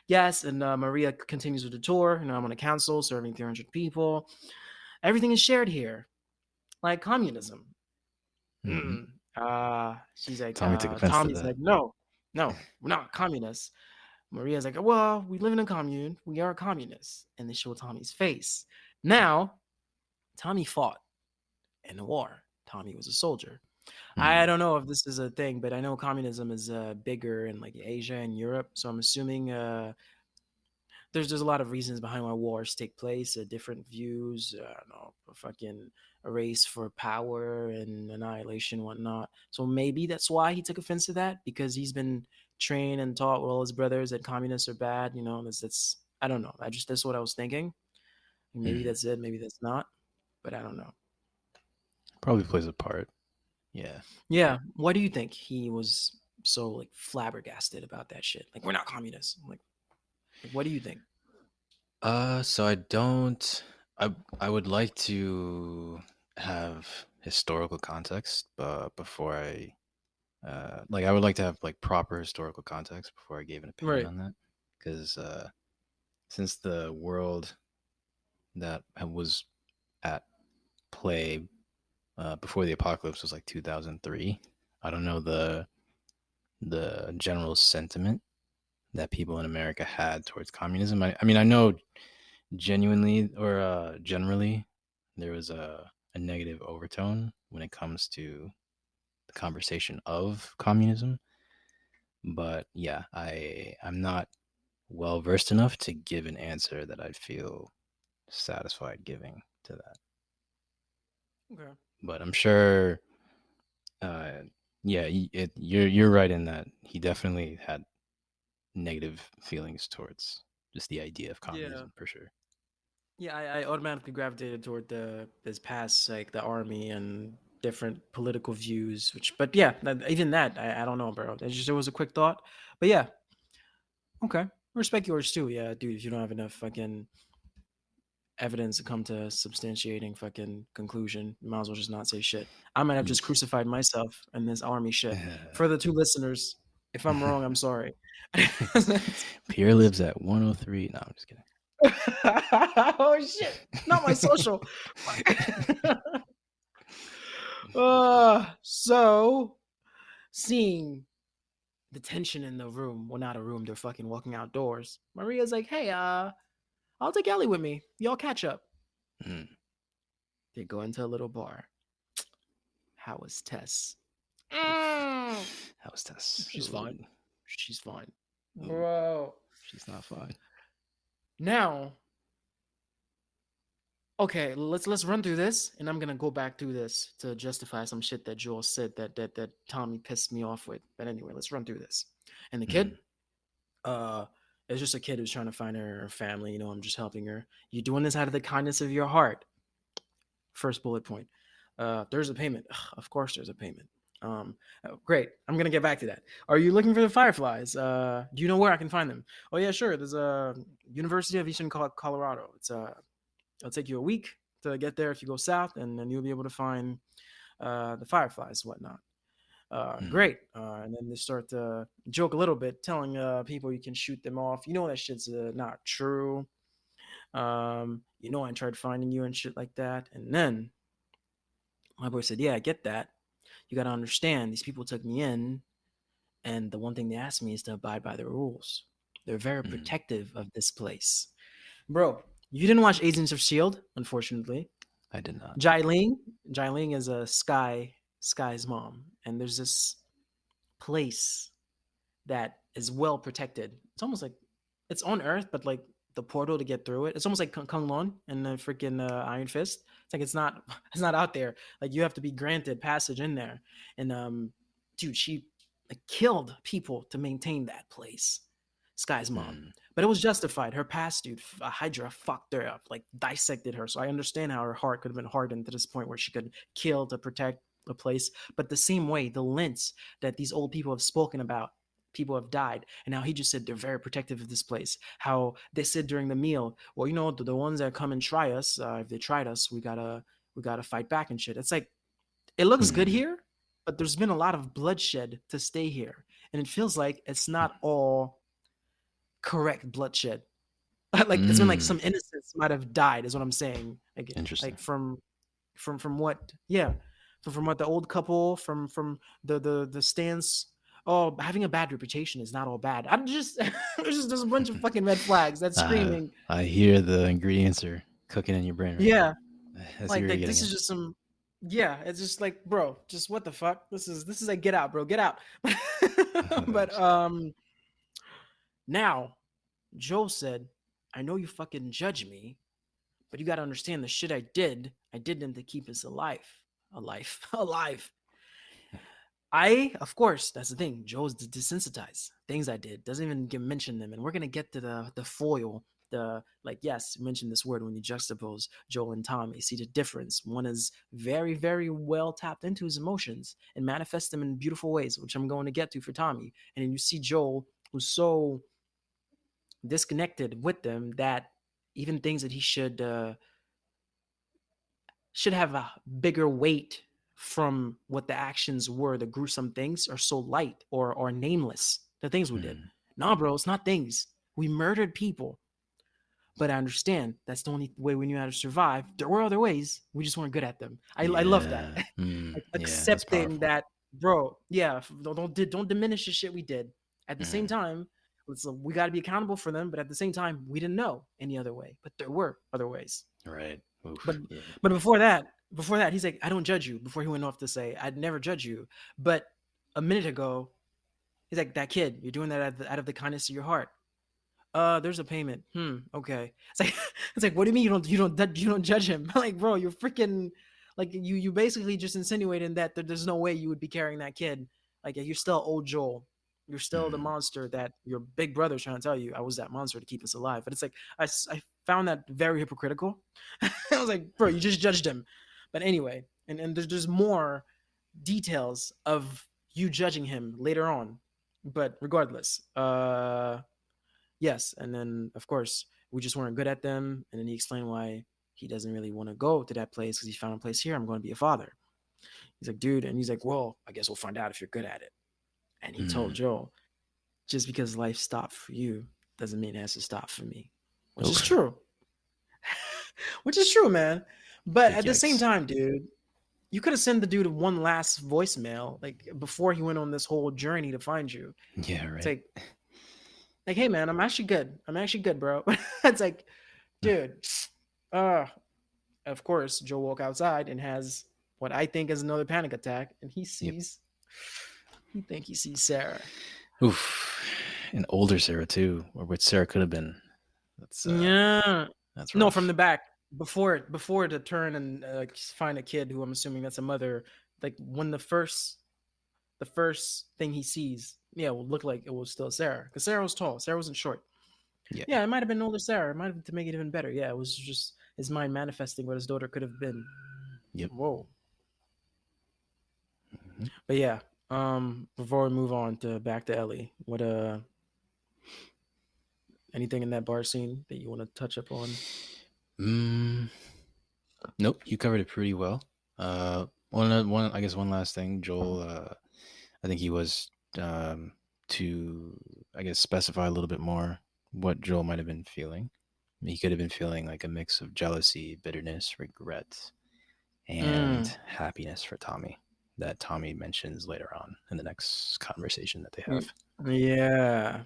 Yes, and Maria continues with the tour. I'm on a council serving 300 people. Everything is shared here, like communism. Hmm. She's like, Tommy took offense to Tommy's that. like, no, no, we're not communists. Maria's like, well, we live in a commune. We are communists. And they show Tommy's face. Now, Tommy fought in the war. Tommy was a soldier. I Mm, don't know if this is a thing, but I know communism is bigger in like Asia and Europe. So I'm assuming there's a lot of reasons behind why wars take place, different views, I don't know, a fucking a race for power and annihilation, whatnot. So maybe that's why he took offense to that because he's been trained and taught with all his brothers that communists are bad. That's I don't know. That's what I was thinking. Maybe mm. that's it. Maybe that's not. But I don't know. Probably plays a part. Yeah. Yeah. Why do you think he was so like flabbergasted about that shit? Like we're not communists. Like what do you think? So I don't. I would like to have historical context, but before I like, I would like to have like proper historical context before I gave an opinion Right. on that, because since the world that was at play before the apocalypse was like 2003, I don't know the general sentiment that people in America had towards communism. I mean, I know genuinely or generally there was a negative overtone when it comes to the conversation of communism, but yeah, I'm not well versed enough to give an answer that I'd feel satisfied giving to that. Okay. But I'm sure uh yeah, you're right in that he definitely had negative feelings towards just the idea of Yeah. communism for sure. Yeah, I automatically gravitated toward this past like the army and different political views, which but yeah, even that I don't know, bro. It was a quick thought, but yeah, okay, respect yours too. Yeah, dude, if you don't have enough fucking evidence to come to substantiating fucking conclusion, you might as well just not say shit. I might have just crucified myself in this army shit. For the two listeners, if I'm wrong, I'm sorry. Pierre lives at 103. No, I'm just kidding. Oh shit! Not my social. So seeing the tension in the room, well, not a room, they're fucking walking outdoors. Maria's like, "Hey, I'll take Ellie with me. Y'all catch up." Mm. They go into a little bar. How was Tess? Oof. Mm, That was Tess. she's fine. Ooh, She's fine, ooh, bro. she's not fine. Now, okay, let's run through this, and I'm gonna go back through this to justify some shit that Joel said that Tommy pissed me off with. But anyway, let's run through this. And the kid, Mm. uh, it's just a kid who's trying to find her family. I'm just helping her. You're doing this out of the kindness of your heart. First bullet point. There's a payment. Ugh, of course, there's a payment. Great. I'm gonna get back to that. Are you looking for the fireflies? Do you know where I can find them? Oh yeah, sure. There's a University of Eastern Colorado. It'll take you a week to get there if you go south, and then you'll be able to find the fireflies, whatnot. Mm. Great. And then they start to joke a little bit, telling people you can shoot them off. That shit's not true. I tried finding you and shit like that. And then my boy said, "Yeah, I get that. You got to understand, these people took me in, and the one thing they asked me is to abide by the rules. They're very Mm. protective of this place." Bro, you didn't watch Agents of S.H.I.E.L.D., unfortunately. I did not. Jai Ling, Jai Ling is Sky's mom, and there's this place. that is well protected. It's almost like it's on Earth, but like the portal to get through it. It's almost like Kung Lun and the freaking Iron Fist. It's like it's not it's not out there. Like you have to be granted passage in there. And dude, she like killed people to maintain that place. Sky's mom. Mm. But it was justified. Her past, dude, Hydra fucked her up, like dissected her. So I understand how her heart could have been hardened to this point where she could kill to protect a place. But the same way, the lens that these old people have spoken about, people have died. And now he just said they're very protective of this place. How they said during the meal, well, you know, the ones that come and try us, if they tried us, we gotta fight back and shit. It's like it looks good Mm. here, but there's been a lot of bloodshed to stay here. And it feels like it's not all correct bloodshed. Like it's been like Mm. some innocents might have died, is what I'm saying. Like Interesting. from what, yeah, from what the old couple, from the stance. Oh, having a bad reputation is not all bad. I'm just there's a bunch of fucking red flags that's screaming. I hear the ingredients are cooking in your brain right now. Yeah, I see where you're like getting this is at. just some. Yeah, it's just like, bro, just what the fuck? This is like get out, bro, get out. But Jeez. now Joel said, I know you fucking judge me, but you got to understand the shit I did them to keep us alive. Alive. Alive. Of course, that's the thing. Joel's desensitized. Things I did doesn't even mention them, and we're gonna get to the foil. The like, yes, you mentioned this word when you juxtapose Joel and Tommy. See the difference. One is very, very well tapped into his emotions and manifests them in beautiful ways, which I'm going to get to for Tommy. And then you see Joel, who's so disconnected with them that even things that he should have a bigger weight from what the actions were, the gruesome things are so light or nameless, the things we did. Mm. Nah, bro, it's not things. We murdered people. But I understand that's the only way we knew how to survive. There were other ways. We just weren't good at them. I love that. Yeah. Mm. Like Yeah, that's accepting powerful. that, bro. Yeah, don't diminish the shit we did. At the same Mm. time, we got to be accountable for them. But at the same time, we didn't know any other way. But there were other ways. Right. But Oof. Yeah. but before that, he's like, I don't judge you. Before he went off to say, I'd never judge you. But a minute ago, he's like, that kid, you're doing that out of the kindness of your heart. There's a payment. Okay. It's like it's like, what do you mean you don't judge him? Like, bro, you're freaking like you basically just insinuating that there's no way you would be carrying that kid. Like you're still old Joel. You're still the Mm. monster that your big brother's trying to tell you. I was that monster to keep us alive. But it's like I found that very hypocritical. I was like, bro, you just judged him. But anyway, and there's more details of you judging him later on. But regardless, yes, and then of course we just weren't good at them, and then he explained why he doesn't really want to go to that place because he found a place here. I'm going to be a father. He's like, dude, and he's like, well, I guess we'll find out if you're good at it. And he told Mm. Joel, just because life stopped for you doesn't mean it has to stop for me, which is Oof. true. Which is true, man. But Big at the same yikes. time, dude, you could have sent the dude one last voicemail, like before he went on this whole journey to find you. Yeah, It's right. like, hey man, I'm actually good. I'm actually good, bro. It's like, dude, uh, of course, Joe woke outside and has what I think is another panic attack, and Yep. he sees Sarah. Oof. An older Sarah too, or what Sarah could have been. That's Yeah. that's No, from rough. the back before to turn and find a kid who I'm assuming that's a mother. Like when the first thing he sees, yeah, will look like it was still Sarah because Sarah was tall. Sarah wasn't short. Yeah. Yeah, it might have been older Sarah. It might have been to make it even better. Yeah, it was just his mind manifesting what his daughter could have been. Yep. Whoa. Mhm. But yeah, before we move on to back to Ellie, what anything in that bar scene that you want to touch up on? Mm, nope, you covered it pretty well. I guess one last thing, Joel. I think he was to, I guess, specify a little bit more what Joel might have been feeling. He could have been feeling like a mix of jealousy, bitterness, regret, and Mm, happiness for Tommy. That Tommy mentions later on in the next conversation that they mm, have. yeah.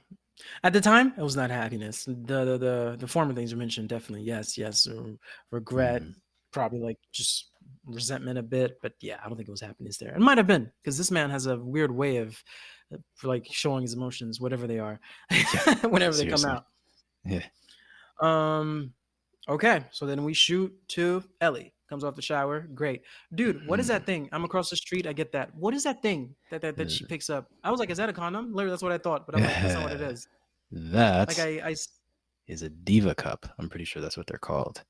At the time, it was not happiness. The former things you mentioned, definitely yes, yes. Regret, Mm-hmm. probably like just resentment a bit, but yeah, I don't think it was happiness there. It might have been because this man has a weird way of for like showing his emotions, whatever they are, Yeah, whenever they come seriously. out. Yeah. Um, okay, so then we shoot to Ellie. Comes off the shower. Great. Dude, what is that Mm. thing? I'm across the street. I get that. What is that thing that she picks up? I was like, is that a condom? Literally, that's what I thought. But I'm like, that's not what it is. Like, That is a diva cup. I'm pretty sure that's what they're called.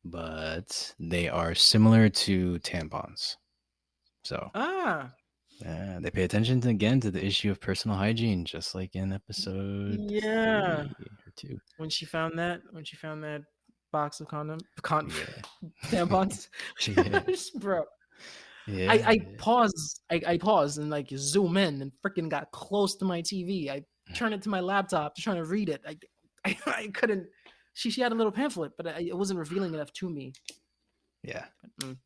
But they are similar to tampons. So ah, they pay attention again to the issue of personal hygiene, just like in episode yeah. 3 or 2. When she found that box of Yeah. tampons, Yeah. bro. Yeah. I paused and like zoom in and freaking got close to my TV. I turned it to my laptop to try to read it. I couldn't. She had a little pamphlet, but it wasn't revealing enough to me. Yeah. Mm.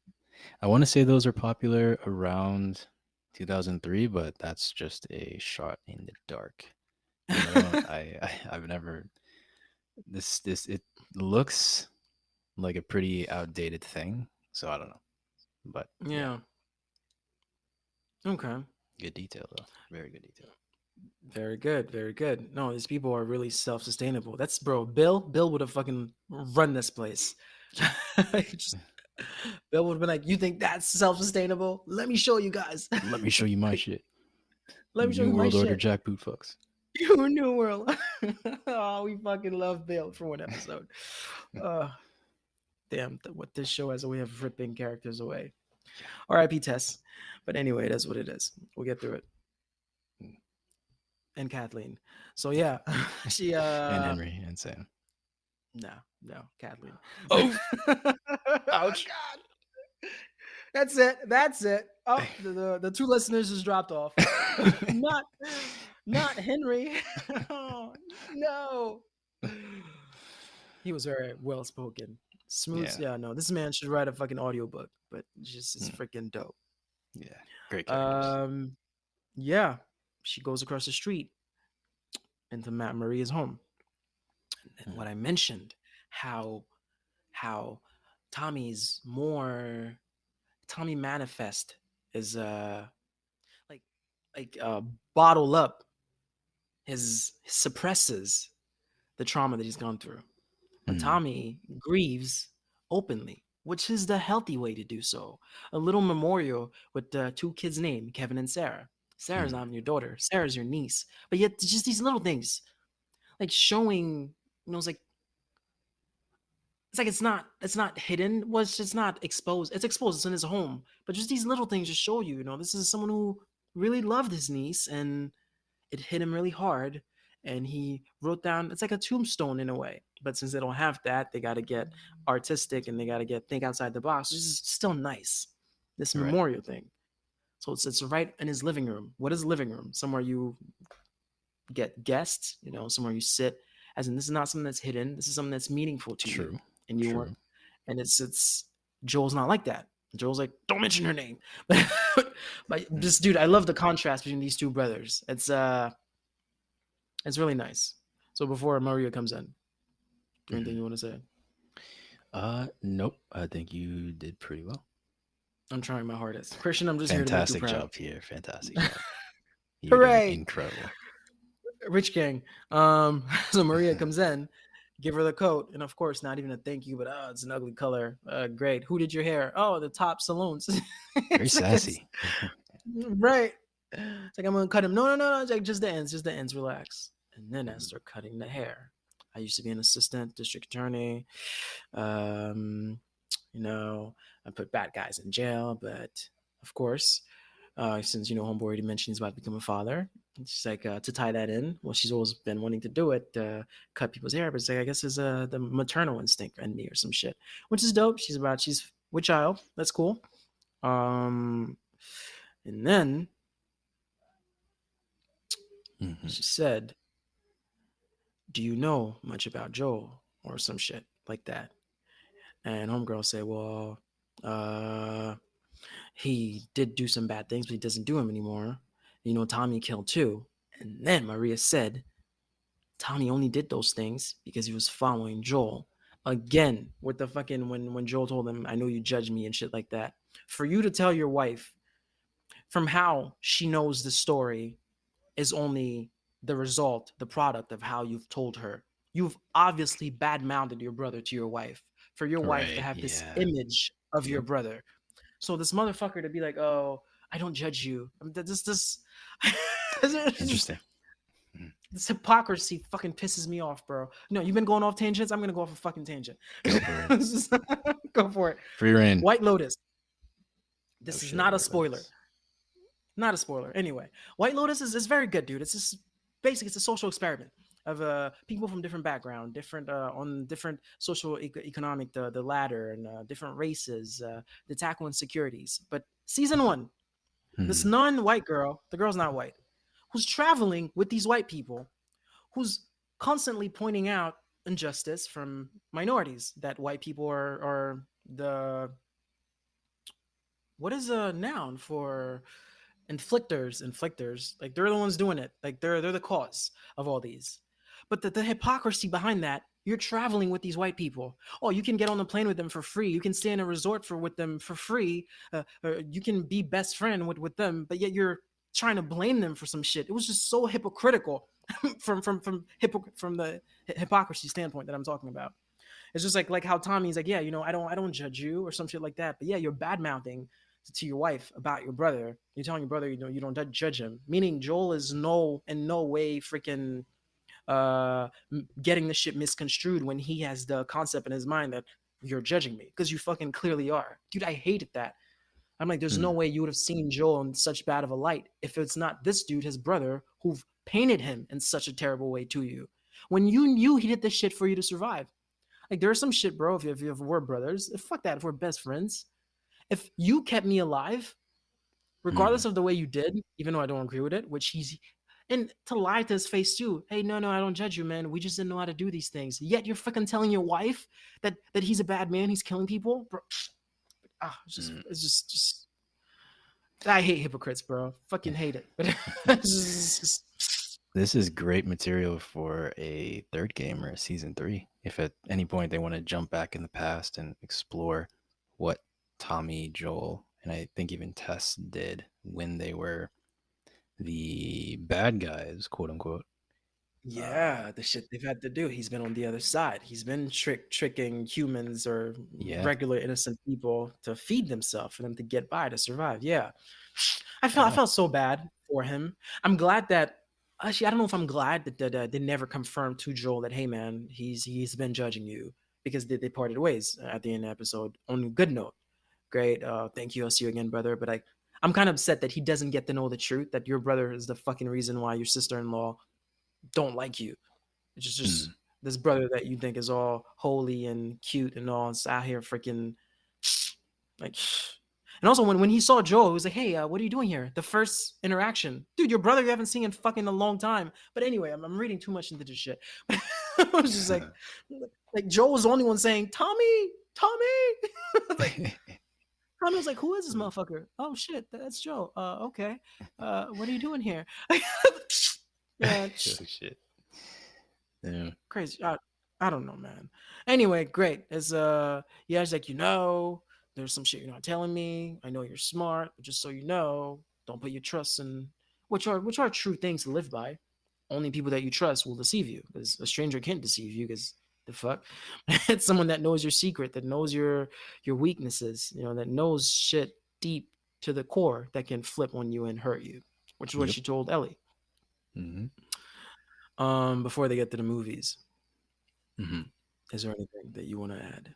I want to say those are popular around 2003, but that's just a shot in the dark. You know, I've never this it looks like a pretty outdated thing, so I don't know. But yeah, Yeah. Okay. good detail though. Very good detail. Very good. Very good. No, these people are really self-sustainable. That's bro. Bill would have fucking run this place. Just- Bill would have been like, "You think that's self-sustainable? Let me show you guys. Let me show you my shit. Let me show New you my World Order shit." jackboot fucks. You New World. Oh, we fucking love Bill for one episode. Uh, damn, what this show has a way of ripping characters away. R.I.P. Tess. But anyway, that's what it is. We'll get through it. And Kathleen. So yeah, she And Henry and Sam. no, Kathleen. Oh, Ouch. God. That's it. Oh, the two listeners just dropped off. not not Henry. Oh, no. He was very well spoken. Smooth. Yeah. Yeah, no, this man should write a fucking audiobook, but just it's freaking dope. Yeah. Great characters. Um yeah. She goes across the street into Matt Maria's home. And what I mentioned, how Tommy's more Tommy Manifest is like like bottle up his suppresses the trauma that he's gone through. But Tommy grieves openly, which is the healthy way to do so. A little memorial with the two kids' name, Kevin and Sarah. Sarah's not your daughter. Sarah's your niece. But yet, just these little things, like showing, it's like it's not hidden. Well, it's just not exposed. It's exposed. It's in his home. But just these little things just show you, this is someone who really loved his niece and it hit him really hard. And he wrote down, it's like a tombstone in a way. But since they don't have that, they got to get artistic and they got to think outside the box, which is still nice. This Right. memorial thing. So it's right in his living room. What is a living room? Somewhere you get guests, somewhere you sit. As in, this is not something that's hidden. This is something that's meaningful to you. And you want, and it's Joel's not like that. Joel's like, don't mention her name. But just, dude, I love the contrast between these two brothers. It's really nice. So before Maria comes in, anything you want to say? Nope. I think you did pretty well. I'm trying my hardest. Christian, I'm just Fantastic here to make you job, Pierre. Fantastic job. Hooray! Incredible. Rich gang. So Maria comes in, give her the coat, and of course, not even a thank you, but it's an ugly color. Great. Who did your hair? Oh, the top saloons. Very sassy. Right. It's like, I'm gonna cut him. No. It's like just the ends. Relax. And then I start cutting the hair. I used to be an assistant district attorney. I put bad guys in jail, but of course, since homeboy already mentioned he's about to become a father, she's like, to tie that in. Well, she's always been wanting to do it, cut people's hair, but it's like, I guess it's the maternal instinct in me or some shit, which is dope. She's with child. That's cool. And then she said, do you know much about Joel or some shit like that? And homegirl said, well, he did do some bad things, but he doesn't do them anymore. Tommy killed too. And then Maria said, Tommy only did those things because he was following Joel. Again, with the fucking, when Joel told him, I know you judge me and shit like that. For you to tell your wife, from how she knows the story, is only the result, the product of how you've told her. You've obviously bad mouthed your brother to your wife for your wife to Right. have this Yeah. image of your Yep. brother. So this motherfucker to be like, oh, I don't judge you. This Interesting. Mhm. this hypocrisy fucking pisses me off, bro. No, you've been going off tangents. I'm gonna go off a fucking tangent. Go for it. Go for it. Free reign. White Lotus. Oh This is shit, not a White spoiler. Lotus. Not a spoiler. Anyway, White Lotus is very good, dude. It's just basically it's a social experiment of people from different background, different on different social economic the ladder and different races to tackle insecurities. But season one, this Hmm. non-white girl, the girl's not white, who's traveling with these white people, who's constantly pointing out injustice from minorities that white people are the what is a noun for inflictors, like they're the ones doing it, like they're the cause of all these. But the hypocrisy behind that, you're traveling with these white people. Oh, you can get on the plane with them for free, you can stay in a resort for with them for free, you can be best friend with them, but yet you're trying to blame them for some shit. It was just so hypocritical from the hypocrisy standpoint that I'm talking about. It's just like how Tommy's like, yeah, I don't judge you or some shit like that. But yeah, you're bad mouthing to your wife about your brother. You're telling your brother, you don't judge him. Meaning Joel is in no way freaking getting the shit misconstrued when he has the concept in his mind that you're judging me because you fucking clearly are, dude. I hated that. I'm like, there's no Hmm. way you would have seen Joel in such bad of a light if it's not this dude, his brother, who've painted him in such a terrible way to you. When you knew he did this shit for you to survive. Like there's some shit, bro. If we're brothers, fuck that. If we're best friends, if you kept me alive, regardless Hmm. of the way you did, even though I don't agree with it, which he's and to lie to his face too. Hey, no, I don't judge you, man. We just didn't know how to do these things. Yet you're fucking telling your wife that he's a bad man. He's killing people, bro. Hmm. It's just. I hate hypocrites, bro. Fucking hate it. But This is great material for a third game or a season three. If at any point they want to jump back in the past and explore what Tommy, Joel, and I think even Tess did when they were the bad guys, quote unquote. Uh, yeah, the shit they've had to do. He's been on the other side. He's been tricking humans or yeah, regular innocent people to feed themselves for them to get by to survive. Yeah, I yeah. felt so bad for him. I'm glad that actually I don't know if I'm glad that they never confirmed to Joel that hey man he's been judging you because they parted ways at the end of the episode on a good note. Great, thank you. I'll see you again, brother. But I'm kind of upset that he doesn't get to know the truth that your brother is the fucking reason why your sister-in-law don't like you. It's just Mm, this brother that you think is all holy and cute and all is out here freaking like. And also when he saw Joe, he was like, "Hey, what are you doing here?" The first interaction, dude, your brother you haven't seen in fucking a long time. But anyway, I'm reading too much into this shit. I was just like Joe was the only one saying, "Tommy, Tommy." Like Tommy was like, "Who is this motherfucker?" Oh shit, that's Joe. Okay. What are you doing here? Yeah, oh shit. Yeah. crazy. I don't know, man. Anyway, great. As yeah, it's like there's some shit you're not telling me. I know you're smart, but just so you know, don't put your trust in which are true things to live by. Only people that you trust will deceive you, because a stranger can't deceive you. Because the fuck, it's someone that knows your secret, that knows your weaknesses, that knows shit deep to the core, that can flip on you and hurt you. Which is what Yep. she told Ellie. Hmm. Before they get to the movies. Hmm. Is there anything that you want to add?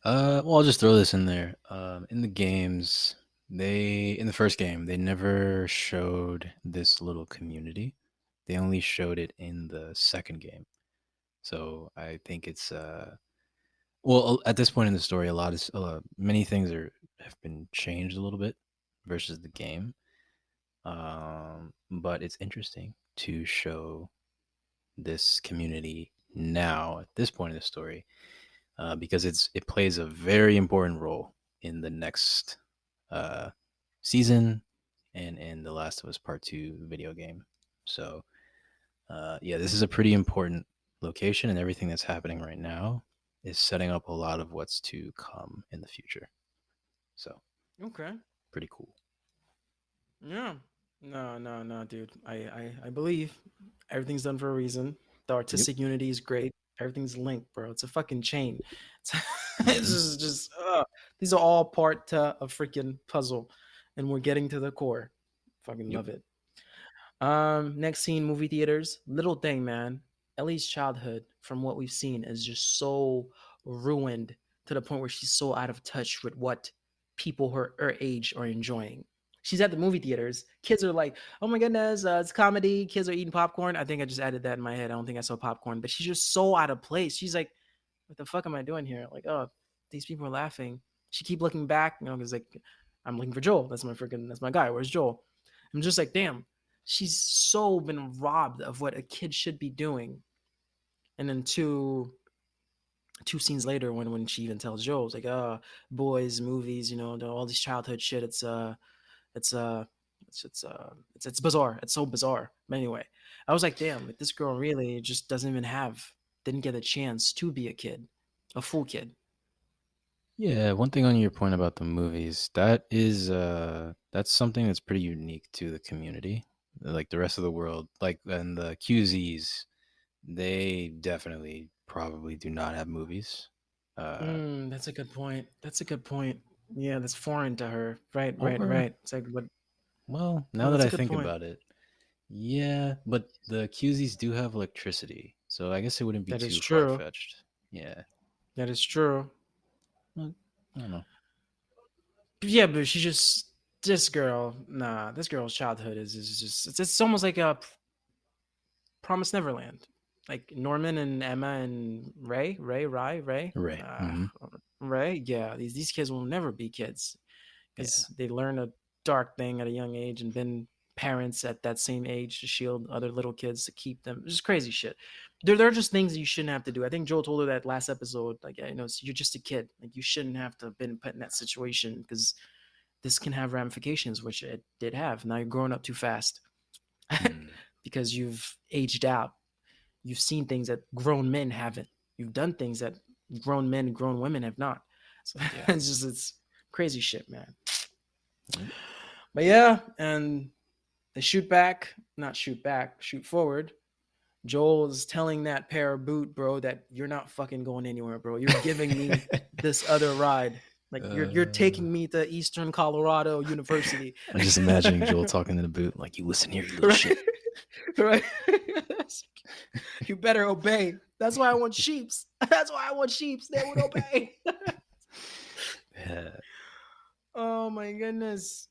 Well, I'll just throw this in there. In the games, in the first game, they never showed this little community. They only showed it in the second game. So I think it's well at this point in the story, a lot of many things have been changed a little bit versus the game. But it's interesting to show this community now at this point in the story because it plays a very important role in the next uh, season and in the Last of Us Part Two video game. So yeah, this is a pretty important location, and everything that's happening right now is setting up a lot of what's to come in the future. So Okay. pretty cool. Yeah. No, no, no, dude. I believe everything's done for a reason. The Yep. artistic unity is great. Everything's linked, bro. It's a fucking chain. It's, it's Hmm. just these are all part to a freaking puzzle, and we're getting to the core. Fucking Yep. love it. Next scene, movie theaters. Little thing, man. Ellie's childhood, from what we've seen, is just so ruined to the point where she's so out of touch with what people her age are enjoying. She's at the movie theaters. Kids are like, "Oh my goodness, it's comedy." Kids are eating popcorn. I think I just added that in my head. I don't think I saw popcorn, but she's just so out of place. She's like, "What the fuck am I doing here?" Like, oh, these people are laughing. She keep looking back, because like, I'm looking for Joel. That's my guy. Where's Joel? I'm just like, damn, she's so been robbed of what a kid should be doing. And then two scenes later, when she even tells Joel, it's like, boys, movies, all this childhood shit. It's it's bizarre. It's so bizarre. But anyway, I was like, damn, like this girl really just doesn't even didn't get a chance to be a kid, a full kid. Yeah, one thing on your point about the movies, that's something that's pretty unique to the community. Like the rest of the world, like and the QZs, they definitely probably do not have movies. Uh That's a good point. That's a good point. Yeah, that's foreign to her. Right, right, or right. It's like, what? well, now No, that that's a I good think point. about it, yeah, but the QZs do have electricity, so I guess it wouldn't be That is too far true. fetched. Yeah, That is true. well, I don't know. Yeah, but she just this girl. Nah, this girl's childhood is just it's almost like a Promise Neverland. Like Norman and Emma and Ray. Right. Hmm. Ray. Yeah, these kids will never be kids Yeah. because they learn a dark thing at a young age and been parents at that same age to shield other little kids to keep them. Just crazy shit. There are just things that you shouldn't have to do. I think Joel told her that last episode. Like, yeah, you're just a kid. Like, you shouldn't have to have been put in that situation because this can have ramifications, which it did have. Now you're growing up too fast Mm. because you've aged out. You've seen things that grown men haven't. You've done things that grown men and grown women have not. So Yeah. it's crazy shit, man. Yep. But yeah, and they shoot forward. Joel is telling that pair of boot, bro, that you're not fucking going anywhere, bro. You're giving me this other ride. Like you're uh, taking me to Eastern Colorado University. I'm just imagining Joel talking in the boot, like, "You listen here, you little Right? shit." Right? You better obey. That's why I want sheeps. That's why I want sheeps. They would obey. Yeah. Oh my goodness.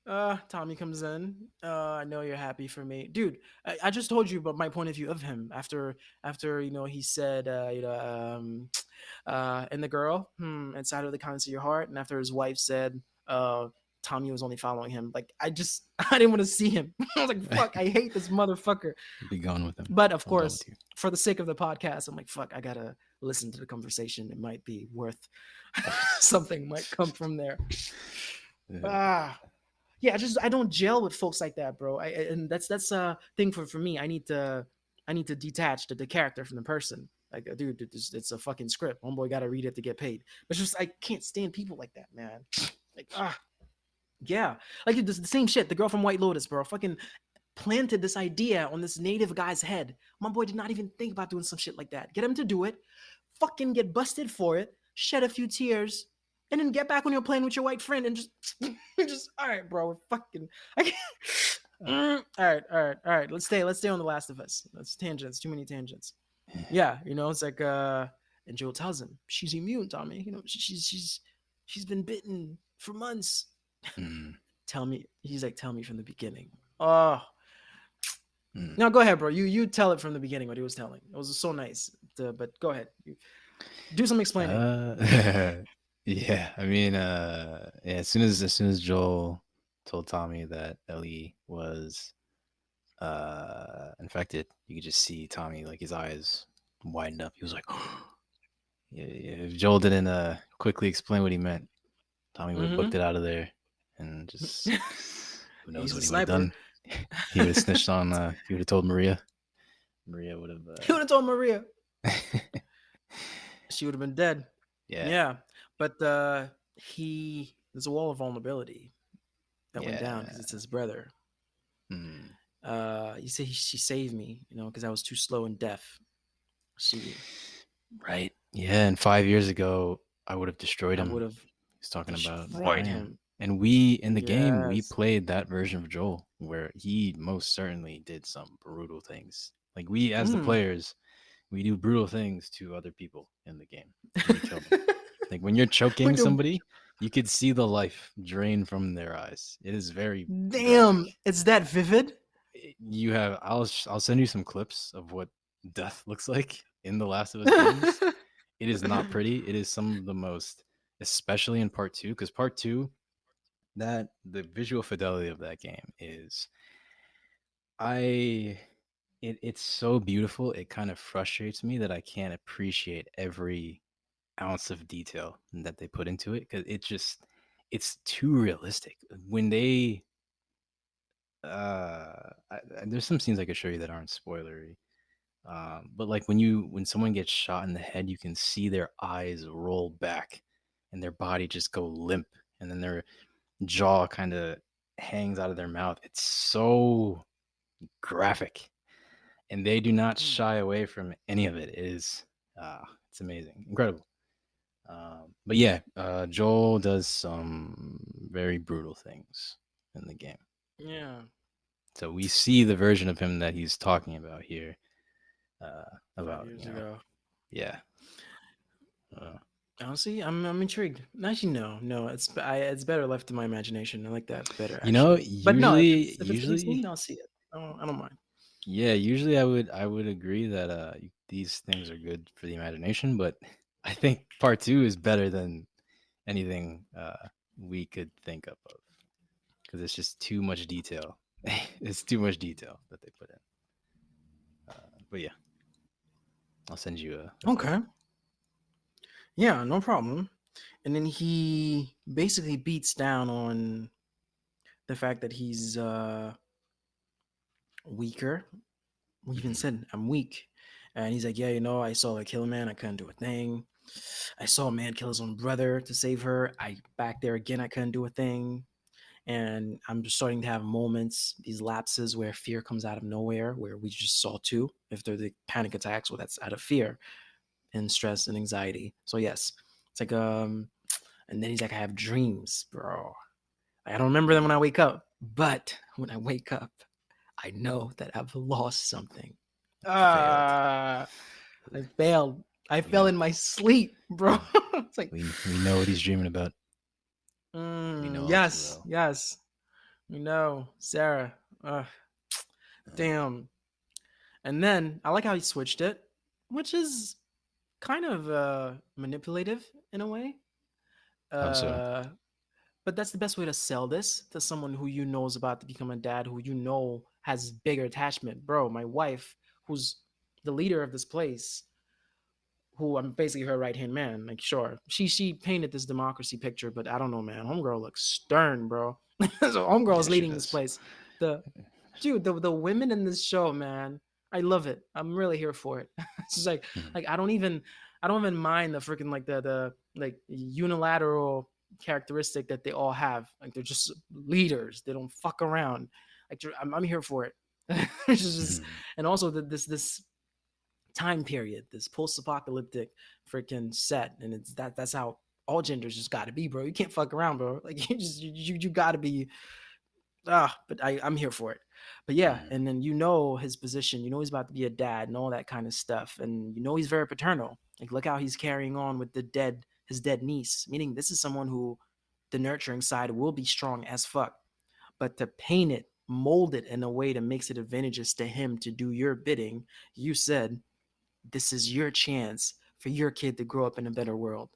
Tommy comes in. I know you're happy for me, dude. I just told you about my point of view of him after he said and the girl inside of the kindness of your heart, and after his wife said Tommy was only following him. Like I didn't want to see him. I was like, fuck, I hate this motherfucker. Be gone with him. But of I'm done with course, you. for the sake of the podcast, I'm like, fuck, I gotta listen to the conversation. It might be worth something might come from there. Yeah. Ah, yeah, I don't gel with folks like that, bro. And that's a thing for me. I need to detach the character from the person. Like, dude, it's a fucking script. Homeboy got to read it to get paid. But just I can't stand people like that, man. Like, yeah, like it's the same shit. The girl from White Lotus, bro, fucking planted this idea on this native guy's head. My boy did not even think about doing some shit like that. Get him to do it, fucking get busted for it, shed a few tears, and then get back when you're playing with your white friend and just, just all right, bro, fucking. I can't. All right. Let's stay on The Last of Us. That's tangents. Too many tangents. Yeah, it's like and Joel tells him she's immune, Tommy. She's been bitten for months. Mm. Tell me, he's like, tell me from the beginning. Oh, Mm. no, go ahead, bro. You tell it from the beginning what he was telling. It was so nice. But go ahead. Do some explaining. Uh, yeah. I mean, yeah. As soon as Joel told Tommy that Ellie was infected, you could just see Tommy, like, his eyes widen up. He was like, yeah, yeah. If Joel didn't quickly explain what he meant, Tommy would have booked Mm-hmm. it out of there, and just who knows He's a what he would have sniper. done. He would have snitched on. He would have told Maria. Maria would He would have told Maria. have. She would have been dead. Yeah. Yeah. But there's a wall of vulnerability that went down because Yeah. it's his brother. Hmm. You say she saved me, because I was too slow and deaf. She, Right. Yeah. And 5 years ago, I would have destroyed I would him. have He's talking about destroyed Ryan. him. And we, in the game, we Yes. played that version of Joel where he most certainly did some brutal things. Like we, as the Mm. players, we do brutal things to other people in the game when we kill them. Like when you're choking With the somebody, you could see the life drain from their eyes. It is very graphic. damn, it's that vivid. You have, I'll send you some clips of what death looks like in the Last of Us games. It is not pretty. It is some of the most, especially in part two, because part two, that the visual fidelity of that game is, I it's so beautiful. It kind of frustrates me that I can't appreciate every ounce of detail that they put into it because it's too realistic. When they there's some scenes I could show you that aren't spoilery. But like when someone gets shot in the head, you can see their eyes roll back and their body just go limp, and then their jaw kind of hangs out of their mouth. It's so graphic, and they do not Mm. shy away from any of it. It is, it's amazing, incredible. But yeah, Joel does some very brutal things in the game. Yeah, So we see the version of him that he's talking about here. five About years ago. yeah. Uh, Honestly, I'm intrigued. Actually, no, it's better left to my imagination. I like that better you know, actually. But no, if usually, it's to be usually, seen, I'll see it. I don't mind. yeah, usually I would agree that these things are good for the imagination, but I think part two is better than anything we could think of because it's just too much detail. It's too much detail that they put in. But yeah, I'll send you a clip. Okay. Yeah, no problem. And then he basically beats down on the fact that he's weaker. We even Hmm. said I'm weak, and he's like, yeah, I saw her kill a man. I couldn't do a thing. I saw a man kill his own brother to save her. I back there again. I couldn't do a thing. And I'm just starting to have moments, these lapses where fear comes out of nowhere, where we just saw two. If they're the panic attacks, well, that's out of fear and stress and anxiety. So yes, it's like and then he's like, I have dreams, bro. I don't remember them when I Hmm. wake up, but when I wake up, I know that I've lost something. Failed. Ah, I failed. I We fell know. in my sleep, bro. It's like, We know what he's dreaming about. We know all too yes, well. yes. Sarah. Uh, Damn. And then I like how he switched it, which is kind of manipulative in a way. how so? Uh, but that's the best way to sell this to someone who is about to become a dad, who has bigger attachment. Bro, my wife, who's the leader of this place, who I'm basically her right hand man. Like, sure, she painted this democracy picture, but I don't know, man. Homegirl looks stern, bro. So Yeah, homegirl's she leading this does. place. The dude, the women in this show, man, I love it. I'm really here for it. It's just Hmm. like I don't even mind the freaking like the like unilateral characteristic that they all have. Like they're just leaders. They don't fuck around. Like I'm here for it. It's just Hmm. and also this time period, this post-apocalyptic freaking set, and that's how all genders just got to be, bro. You can't fuck around, bro. Like you got to be but I'm here for it. But yeah, Hmm. and then his position, he's about to be a dad and all that kind of stuff, and he's very paternal. Like look how he's carrying on with his dead niece, meaning this is someone who the nurturing side will be strong as fuck, but to paint it, mold it in a way that makes it advantageous to him to do your bidding. You said this is your chance for your kid to grow up in a better world.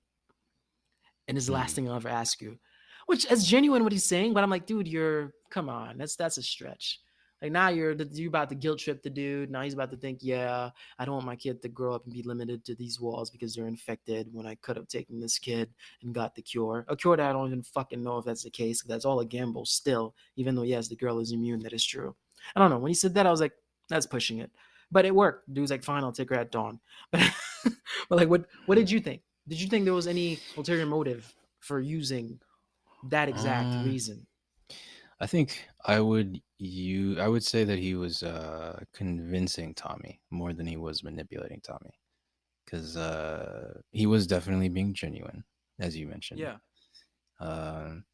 And it's the last Hmm. thing I'll ever ask you. Which is genuine what he's saying, but I'm like, dude, you're come on, that's a stretch. Like now you're about to guilt trip the dude. Now he's about to think, yeah, I don't want my kid to grow up and be limited to these walls because they're infected. When I could have taken this kid and got the cure, a cure that I don't even fucking know if that's the case. That's all a gamble still. Even though yes, the girl is immune, that is true. I don't know. When he said that, I was like, that's pushing it, but it worked. Dude's like, fine, I'll take her at dawn. But but like, what Hmm. did you think? Did you think there was any ulterior motive for using that exact Um, reason? I think I would. I would say that he was convincing Tommy more than he was manipulating Tommy, because he was definitely being genuine, as you mentioned. Yeah,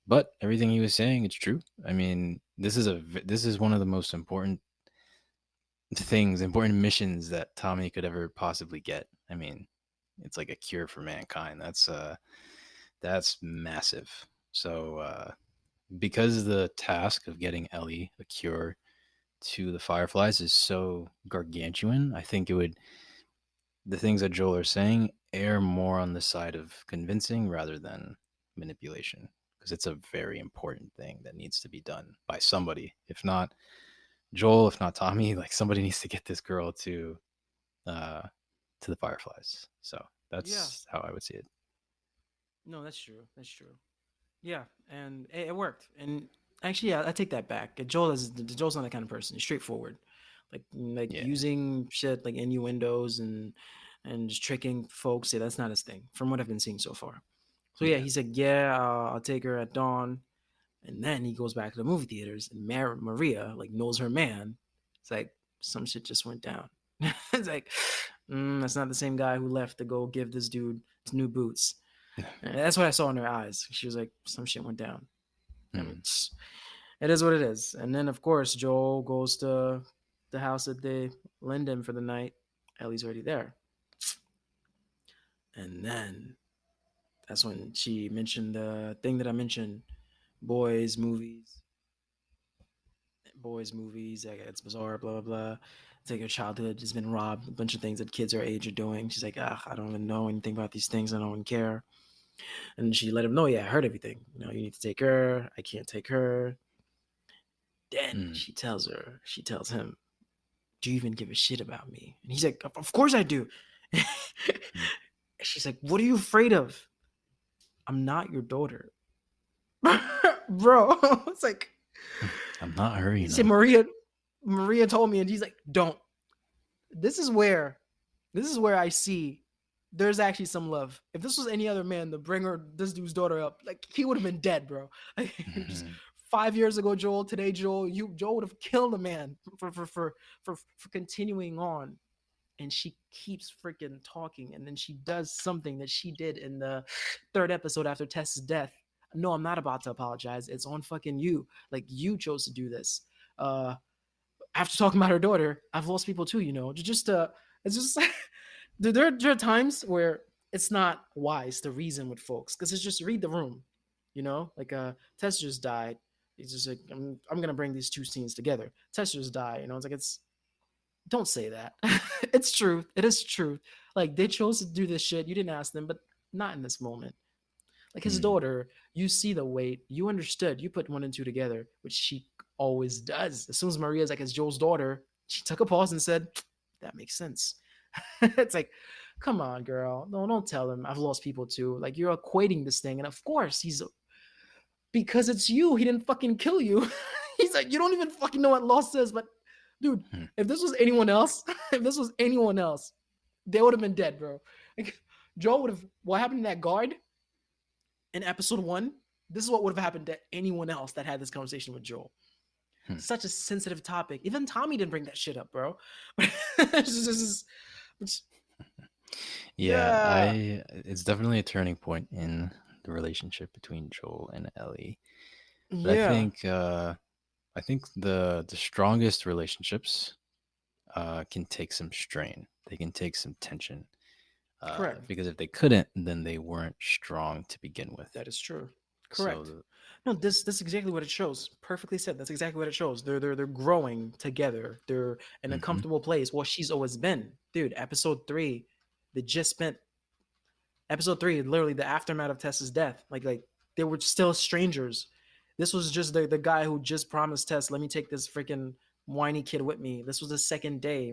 But everything he was saying, it's true. I mean, this is one of the most important missions that Tommy could ever possibly get. I mean, it's like a cure for mankind. That's massive. So because the task of getting Ellie a cure to the Fireflies is so gargantuan, I think it would the things that Joel are saying err more on the side of convincing rather than manipulation, because it's a very important thing that needs to be done by somebody. If not Joel, if not Tommy, like somebody needs to get this girl uh to the Fireflies. So yeah. that's how I would see it. No, that's true. That's true. Yeah, and it worked. And actually, yeah, I take that back. Joel's not that kind of person. He's straightforward, like Yeah. using shit like innuendos and just tricking folks. Yeah, that's not his thing, from what I've been seeing so far. So yeah, Yeah. he said, "Yeah, I'll take her at dawn," and then he goes back to the movie theaters, and Maria like knows her man. It's like some shit just went down. It's like that's not the same guy who left to go give this dude his new boots. And that's what I saw in her eyes. She was like, some shit went down. I mean, Hmm. it is what it is. And then, of course, Joel goes to the house that they lend him for the night. Ellie's already there. And then that's when she mentioned the thing that I mentioned, boys, movies, boys, movies. Like, it's bizarre, blah, blah, blah. It's like her childhood has been robbed. A bunch of things that kids her age are doing. She's like, I don't even know anything about these things. I don't even care. And she let him know, yeah, I heard everything. You know, you need to take her. I can't take her. Then Hmm. she tells him, do you even give a shit about me? And he's like, of course I do. She's like, what are you afraid of? I'm not your daughter. Bro, it's like, I'm not her, he you said, know. Maria told me, and he's like, don't. This is where, this is where I see there's actually some love. If this was any other man to bring this dude's daughter up, like he would have been dead, bro. Like, just Mhm. 5 years ago, Joel. Today, Joel would have killed a man for continuing on. And she keeps freaking talking, and then she does something that she did in the third episode after Tess's death. No, I'm not about to apologize. It's on fucking you. Like you chose to do this. Uh, after talking about her daughter, I've lost people too. You know, it's just there are times where it's not wise to reason with folks because it's just read the room. You know, like Tess just died. It's just like I'm gonna bring these two scenes together. Tess just died. You know, it's like it's don't say that. It's truth. It is truth. Like they chose to do this shit. You didn't ask them, but not in this moment. Like his Hmm. daughter, you see the weight. You understood. You put one and two together, which she always does. As soon as Maria's like, it's Joel's daughter, she took a pause and said, that makes sense. It's like, come on, girl. No, don't tell him. I've lost people too. Like you're equating this thing. And of course, he's because it's you. He didn't fucking kill you. He's like, you don't even fucking know what loss is. But dude, Hmm. if this was anyone else, if this was anyone else, they would have been dead, bro. Like, Joe would have. What happened to that guard in episode one? This is what would have happened to anyone else that had this conversation with Joel. Hmm. Such a sensitive topic. Even Tommy didn't bring that shit up, bro. It's Yeah, yeah, I it's definitely a turning point in the relationship between Joel and Ellie. But yeah, I think the strongest relationships can take some strain. They can take some tension. correct. Because if they couldn't, then they weren't strong to begin with. That is true. So Correct. No, this is exactly what it shows. Perfectly said. That's exactly what it shows. They're growing together. They're in a mhm. comfortable place. Well, she's always been, dude. Episode three, they just spent episode three, literally the aftermath of Tess's death. Like they were still strangers. This was just the guy who just promised Tess, let me take this freaking whiny kid with me. This was the second day.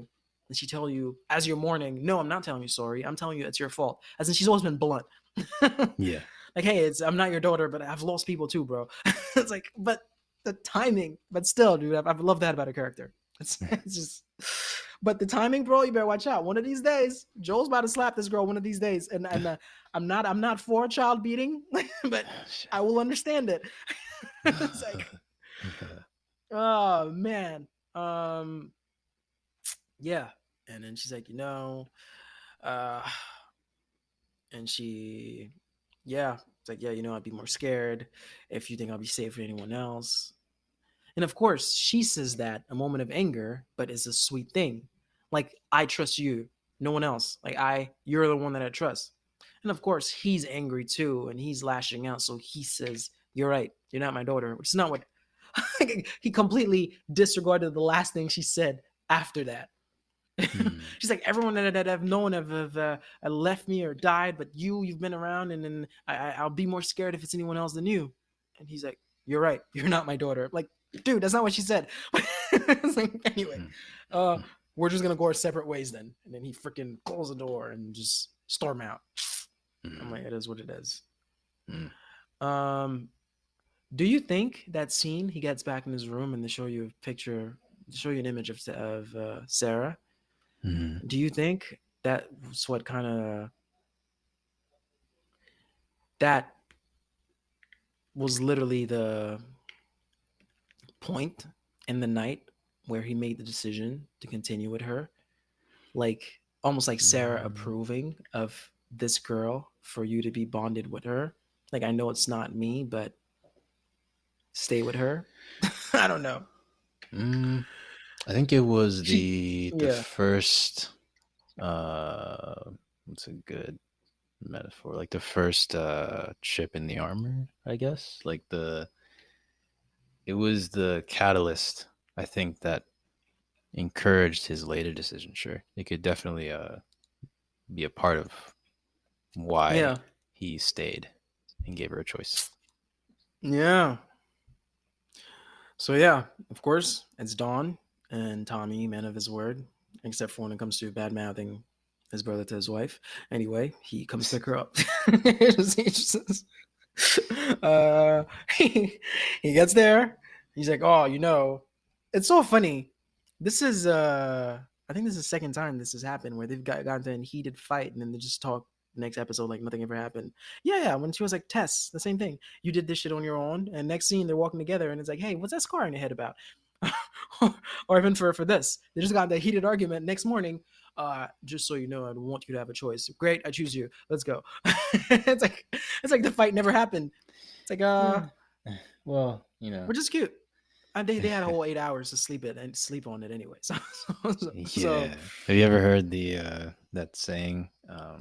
And she tell you as you're mourning, no, I'm not telling you sorry. I'm telling you it's your fault. As in she's always been blunt. Yeah. Like, hey, it's I'm not your daughter, but I've lost people too, bro. It's like, but the timing, but still, dude, I've loved that about her character. It's just, but the timing, bro, you better watch out. One of these days, Joel's about to slap this girl. One of these days, and I'm not for child beating, but I will understand it. It's like Oh man. Um yeah. And then she's like, uh and she yeah, it's like, yeah, I'd be more scared if you think I'll be safe with anyone else. And of course, she says that a moment of anger, but it's a sweet thing. Like, I trust you, no one else. Like, you're the one that I trust. And of course, he's angry too, and he's lashing out. So he says, "You're right. You're not my daughter," which is not what he completely disregarded the last thing she said after that. Hmm. She's like, everyone that I've known have left me or died, but you've been around, and then I'll be more scared if it's anyone else than you. And he's like, "You're right. You're not my daughter." Like, dude, that's not what she said. It's like, anyway, Hmm. uh, we're just gonna go our separate ways then. And then he freaking closes the door and just storm out. I'm like, Hmm. it is what it is. Hmm. Um, do you think that scene he gets back in his room and they show you an image of Sarah? Hmm. Do you think that's what kind of that was literally the point in the night where he made the decision to continue with her? Like almost like Sarah Hmm. approving of this girl for you to be bonded with her. Like, I know it's not me, but stay with her. I don't know. Mm, I think it was She the yeah. first uh what's a good metaphor? Like the first chip in the armor, I guess. Like the it was the catalyst, I think, that encouraged his later decision. Sure. It could definitely be a part of why Yeah. he stayed and gave her a choice. Yeah. So yeah, of course, it's Dawn and Tommy, man of his word, except for when it comes to bad mouthing his brother to his wife. Anyway, he comes pick her up. uh, he, he gets there. He's like, "Oh, it's so funny. This is I think this is the second time this has happened where they've gotten to a heated fight and then they just talk the next episode like nothing ever happened. Yeah, when she was like, Tess, the same thing. You did this shit on your own, and next scene they're walking together and it's like, hey, what's that scar on your head about? Or even for this, they just got that heated argument next morning. Just so you know, I want you to have a choice. Great, I choose you. Let's go. It's like the fight never happened. It's like Yeah. Well, which is cute. They had a whole 8 hours to sleep it and sleep on it anyway. So yeah. Have you ever heard the that saying? Uh,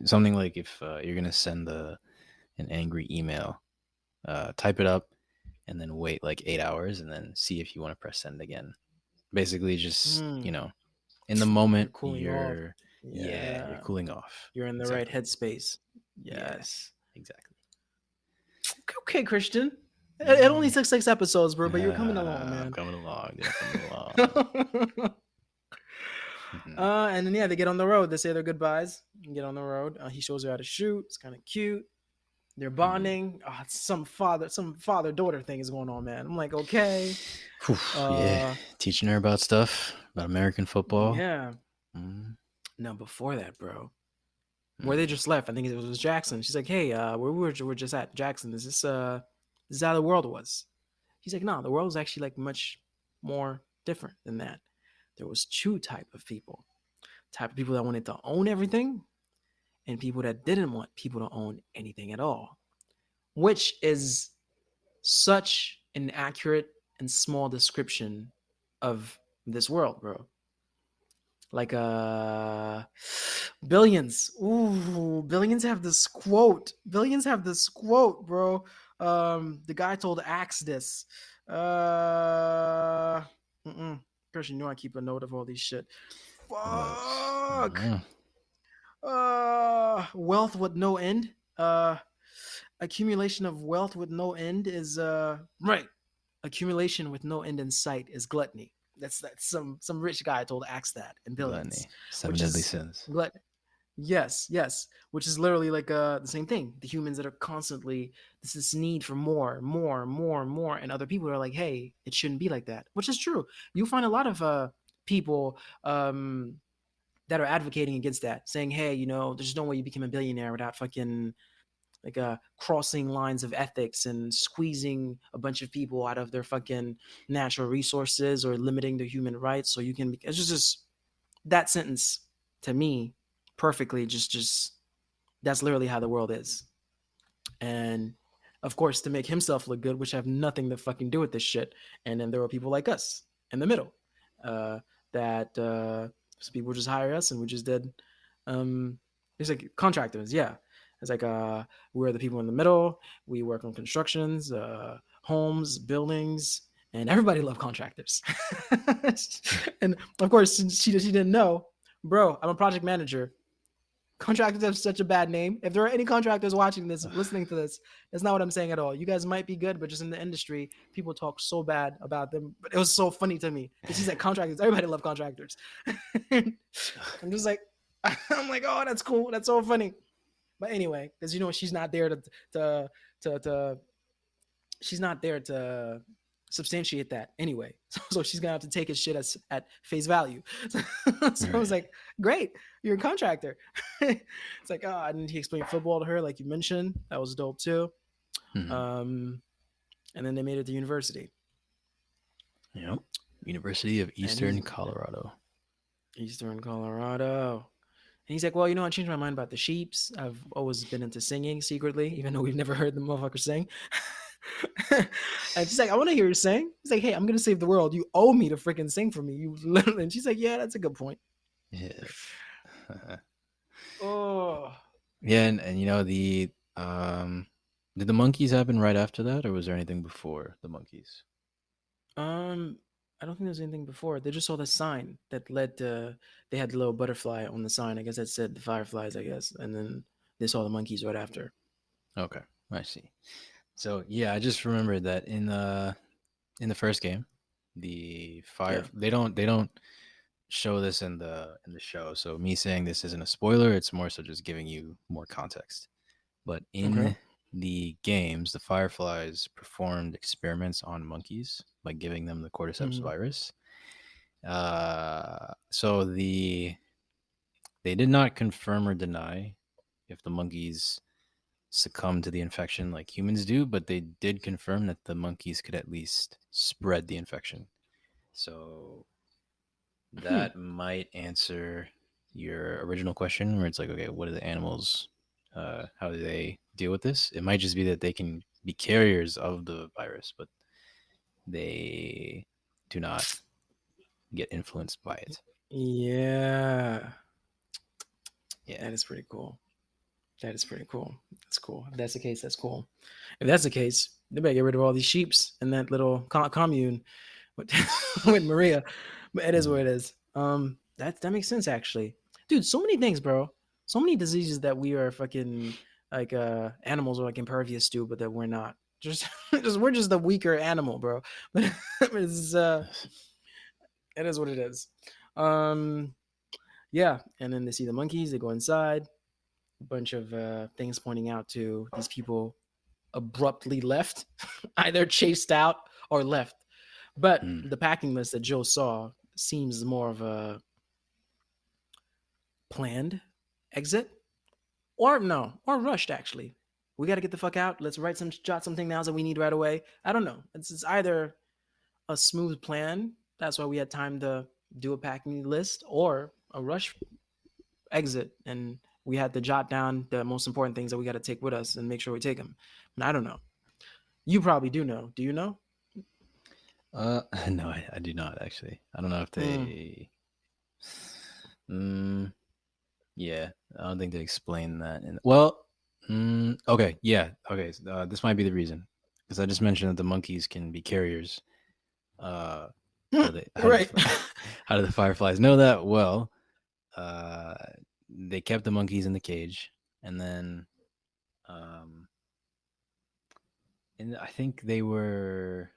Something like if you're gonna send an angry email, type it up and then wait like 8 hours and then see if you want to press send again. Basically, just hmm, in the moment you're cooling off. you're Yeah, cooling off. you're in the right Exactly. headspace. Yeah. Yes. Exactly. Okay, Christian. It only Yeah. took 6 episodes, bro, but you're coming along, I'm man. coming along, dude. I'm coming along. Mhm. And then yeah, they get on the road. They say their goodbyes and get on the road. He shows her how to shoot. It's kind of cute. They're Mhm. bonding. It's some father daughter thing is going on, man. I'm like, okay. Whew, yeah, Uh, teaching her about stuff about American football. yeah. Mm, No, before that, bro, where they mm, just left. I think it was Jackson. She's like, hey, where we're just at Jackson. This is how the world was? He's like, no, the world was actually like much more different than that. There was two type of people. Type of people that wanted to own everything and people that didn't want people to own anything at all. Which is such an accurate and small description of this world, bro. Like billions. Ooh, billions have this quote. Billions have this quote, bro. The guy told Axe this. Uh Christian, you know I keep a note of all these shit. uh, Fuck. uh, Wealth with no end. Accumulation of wealth with no end is right. Accumulation with no end in sight is gluttony. That's some rich guy told Axe that in billions, Gluttony, seven which deadly is sins. glut. Yes, yes, which is literally like the same thing. The humans that are constantly this need for more, more, more, more, and other people are like, hey, it shouldn't be like that, which is true. You find a lot of people that are advocating against that, saying, hey, there's no way you become a billionaire without fucking crossing lines of ethics and squeezing a bunch of people out of their fucking natural resources or limiting their human rights so you can it's just that sentence to me perfectly just that's literally how the world is. And of course, to make himself look good, which have nothing to fucking do with this shit. And then there were people like us in the middle, uh, that so people just hire us, and we just did. It's like contractors, yeah. It's like we're the people in the middle. We work on constructions, homes, buildings, and everybody love contractors. And of course, since she didn't know, bro, I'm a project manager. Contractors have such a bad name. If there are any contractors watching this, listening to this, that's not what I'm saying at all. You guys might be good, but just in the industry, people talk so bad about them. But it was so funny to me because she's like contractors. Everybody love contractors. I'm just like, I'm like, oh, that's cool. That's so funny. But anyway, because she's not there to to she's not there to substantiate that anyway. So she's gonna have to take his shit at face value. So I was like, great, you're a contractor. It's like, oh, and he explained football to her, like you mentioned. That was dope too. Mm-hmm. And then they made it to university. Yep. University of And Eastern Colorado. Eastern Colorado. And he's like, well, I changed my mind about the sheeps. I've always been into singing secretly, even though we've never heard the motherfucker sing. And she's like, I want to hear you sing. He's like, hey, I'm gonna save the world. You owe me to freaking sing for me. You literally. And she's like, yeah, that's a good point. Yeah. Oh. Yeah, and the did the monkeys happen right after that, or was there anything before the monkeys? I don't think there's anything before. They just saw the sign that led to. They had the little butterfly on the sign. I guess that said the fireflies. I guess, and then they saw the monkeys right after. Okay, I see. So yeah, I just remembered that in the first game, the fire Yeah. they don't show this in the show. So me saying this isn't a spoiler, it's more so just giving you more context. But Okay. in the games, the Fireflies performed experiments on monkeys by giving them the cordyceps Mm-hmm. virus. So they did not confirm or deny if the monkeys succumb to the infection like humans do, but they did confirm that the monkeys could at least spread the infection. So Hmm. that might answer your original question, where it's like, okay, what are the animals? How do they deal with this? It might just be that they can be carriers of the virus, but they do not get influenced by it. Yeah, Yeah. that is pretty cool. That is pretty cool. That's cool. If that's the case, that's cool. If that's the case, they better get rid of all these sheeps in that little commune with, with Maria. But it is what Mm. it is. That makes sense actually, dude. So many things, bro. So many diseases that we are fucking like animals are like impervious to, but that we're not. Just, just we're just the weaker animal, bro. But it's it is what it is. Um, yeah, and then they see the monkeys. They go inside. A bunch of things pointing out to these people abruptly left, either chased out or left. But Mm. the packing list that Joe saw seems more of a planned exit, or no, or rushed actually. We got to get the fuck out. Let's jot something down that we need right away. I don't know. It's either a smooth plan. That's why we had time to do a packing list, or a rush exit, and we had to jot down the most important things that we got to take with us and make sure we take them. And I don't know. You probably do know. Do you know? No, I do not actually. I don't know if Mm, they. Mm, yeah, I don't think they explain that. Well, okay, yeah, okay. So, this might be the reason, because I just mentioned that the monkeys can be carriers. Uh, how do they? How do right. the how do the fireflies know that? Well, uh, they kept the monkeys in the cage, and then, um, and I think they were.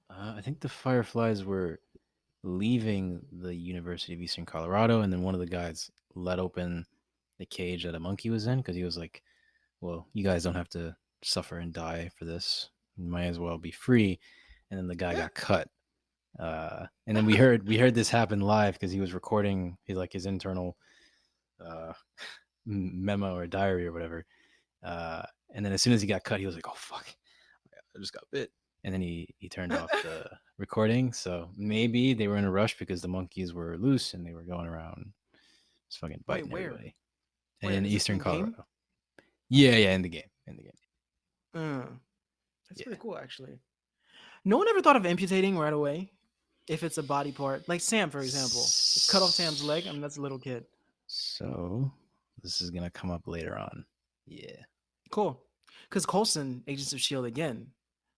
I think the fireflies were leaving the University of Eastern Colorado, and then one of the guys let open the cage that a monkey was in because he was like, "Well, you guys don't have to suffer and die for this. You might as well be free." And then the guy got cut. And then we heard this happen live because he was recording his internal uh, memo or diary or whatever. And then as soon as he got cut, he was like, "Oh fuck, I just got bit." And then he turned off the recording. So maybe they were in a rush because the monkeys were loose and they were going around just fucking Wait, biting where? everybody Where in is this in eastern the game? Colorado. Yeah, in the game, Uh, that's yeah. pretty cool, actually. No one ever thought of amputating right away if it's a body part, like Sam, for example. Cut off Sam's leg. I mean, that's a little kid. So this is gonna come up later on. Yeah. Cool. Because Coulson, Agents of Shield again.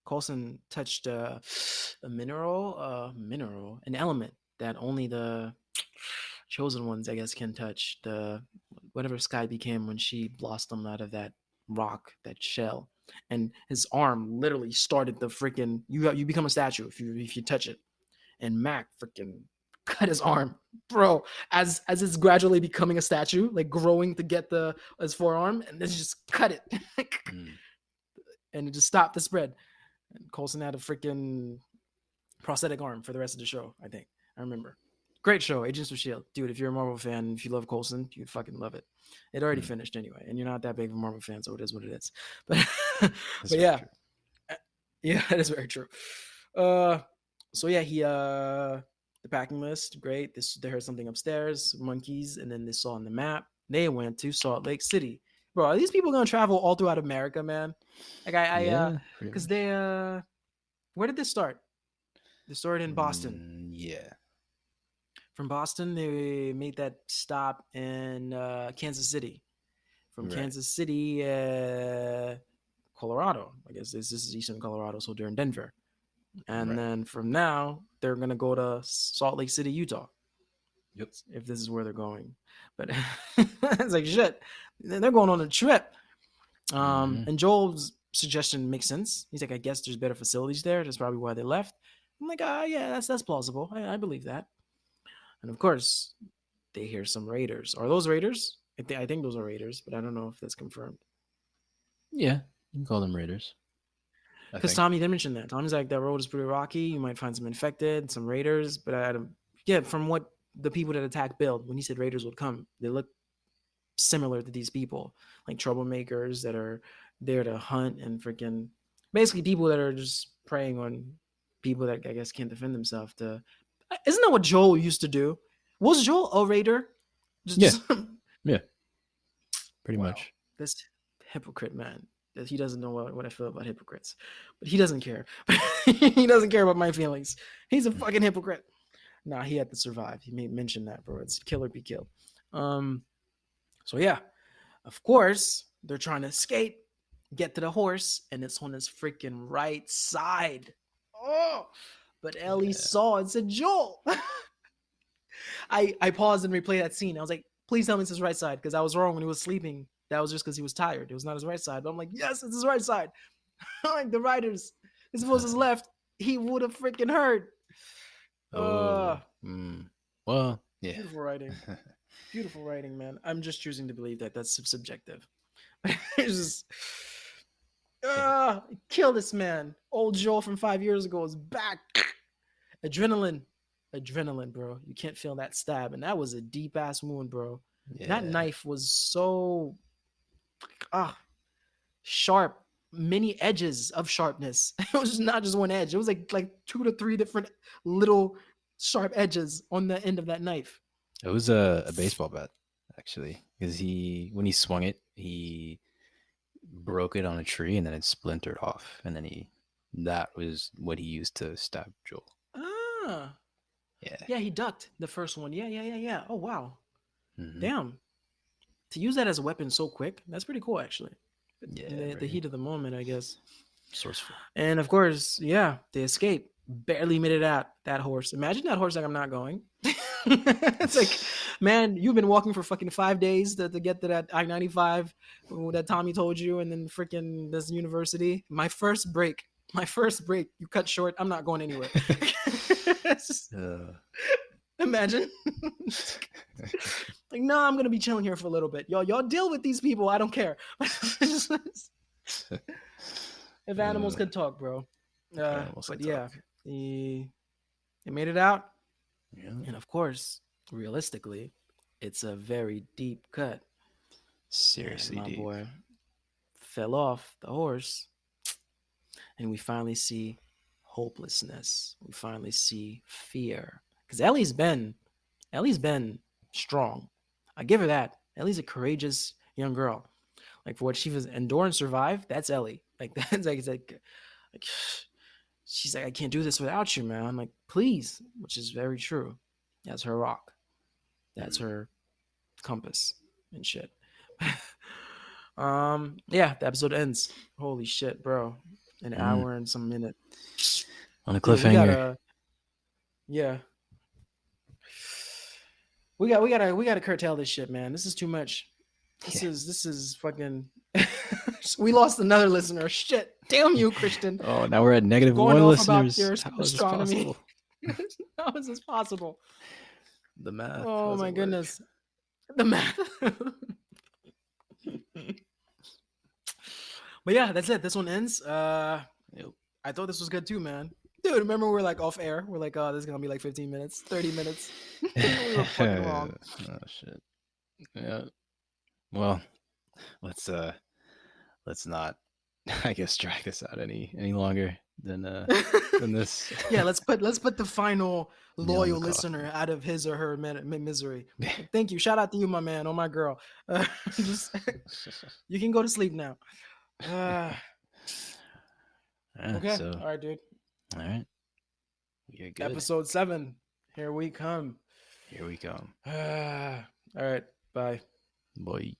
Coulson touched a mineral, an element that only the chosen ones, I guess, can touch. The whatever Sky became when she blossomed out of that rock, that shell, and his arm literally started the freaking. You become a statue if you touch it, and Mac freaking cut his arm, bro. As it's gradually becoming a statue, like growing to get the his forearm, and then just cut it, Mm. and it just stopped the spread. And Coulson had a freaking prosthetic arm for the rest of the show. I think I remember. Great show, Agents of Shield, dude. If you're a Marvel fan, if you love Coulson, you'd fucking love it. It already Mm. finished anyway, and you're not that big of a Marvel fan, so it is what it is. But That's but very yeah, true. yeah, that is very true. Uh, so yeah, he the packing list, great. They heard something upstairs, monkeys, and then they saw on the map. They went to Salt Lake City. Bro, are these people gonna travel all throughout America, man? Like Yeah, pretty because much. they where did this start? They started in Boston. Yeah. From Boston, they made that stop in Kansas City. From Right. Kansas City, Colorado. I guess this is Eastern Colorado, so they're in Denver. And Right. then from now, they're gonna go to Salt Lake City, Utah, Yep. if this is where they're going. But it's like shit. They're going on a trip. Mm-hmm. And Joel's suggestion makes sense. He's like, I guess there's better facilities there. That's probably why they left. I'm like, yeah, that's plausible. I believe that. And of course, they hear some raiders. Are those raiders? I think those are raiders, but I don't know if that's confirmed. Yeah, you can call them raiders. I Because think. Tommy did mention that. Tommy's like, that road is pretty rocky. You might find some infected, some raiders. But I don't, yeah, from what the people that attacked Bill, when he said raiders would come, they look similar to these people, like troublemakers that are there to hunt and freaking basically people that are just preying on people that I guess can't defend themselves. To isn't that what Joel used to do? Was Joel a raider? Yeah. Just Yeah. Pretty wow, much. this hypocrite man. That he doesn't know what I feel about hypocrites, but he doesn't care. He doesn't care about my feelings. He's a fucking hypocrite. Nah, he had to survive. He mentioned that, bro. It's kill or be killed. Um, so yeah, of course they're trying to escape, get to the horse, and it's on his freaking right side. Oh, but Ellie Yeah. saw and said, Joel. I paused and replayed that scene. I was like, please tell me it's his right side because I was wrong when he was sleeping. That was just because he was tired. It was not his right side. But I'm like, yes, it's his right side. Like the writers. If it was his left, he would have freaking heard. Uh, Oh. Mm. Well, yeah. beautiful writing. Beautiful writing, man. I'm just choosing to believe that that's subjective. It's just, Yeah. kill this man. Old Joel from 5 years ago is back. Adrenaline. Adrenaline, bro. You can't feel that stab. And that was a deep ass wound, bro. That Yeah. knife was so ah sharp, many edges of sharpness. It was not just one edge. It was like 2 to 3 different little sharp edges on the end of that knife. It was a baseball bat, actually, because when he swung it, he broke it on a tree and then it splintered off, and then that was what he used to stab Joel. Ah, Yeah. yeah, he ducked the first one. Yeah. Oh wow, Mm-hmm. damn. To use that as a weapon so quick, that's pretty cool actually. In Yeah. the Very heat of the moment, I guess. resourceful. And of course, yeah, they escape. Barely made it out. That horse. Imagine that horse like I'm not going. It's like, man, you've been walking for fucking 5 days to get to that I-95 that Tommy told you, and then freaking this university. My first break, you cut short. I'm not going anywhere. Just, uh, imagine. Like, no, I'm gonna be chilling here for a little bit. Y'all deal with these people. I don't care. If animals uh, could talk, bro. animals But can talk. yeah, he made it out, Yeah. and of course, realistically, it's a very deep cut. And Seriously, my deep. boy fell off the horse, and we finally see hopelessness. We finally see fear. Because Ellie's been strong. I give her that. Ellie's a courageous young girl. Like for what she was endure and survive, that's Ellie. Like that's like she's like, I can't do this without you, man. Like, please, which is very true. That's her rock. That's Mm. her compass and shit. Yeah, the episode ends. Holy shit, bro. An Mm. hour and some minute. On a Dude, we cliffhanger. gotta yeah. We gotta curtail this shit, man. This is too much. This Yeah. is fucking we lost another listener. Shit. Damn you, Christian. Oh, now we're at negative Going one off about listeners. your How is this astronomy. possible? How is this possible? The math Oh my doesn't work. goodness. The math. But yeah, that's it. This one ends. Yep. I thought this was good too, man. Dude, remember we were like off air? We're like, oh, this is gonna be like 15 minutes, 30 minutes. We were fucking wrong. Oh shit. Yeah. Well, let's not I guess drag this out any longer than this. Yeah, let's put the final Nail in loyal the listener out of his or her misery. Thank you. Shout out to you, my man, or my girl. Just you can go to sleep now. Okay. So, All right, dude. all right. You're good. Episode 7. Here we come. Here we come. All right. Bye. Boy.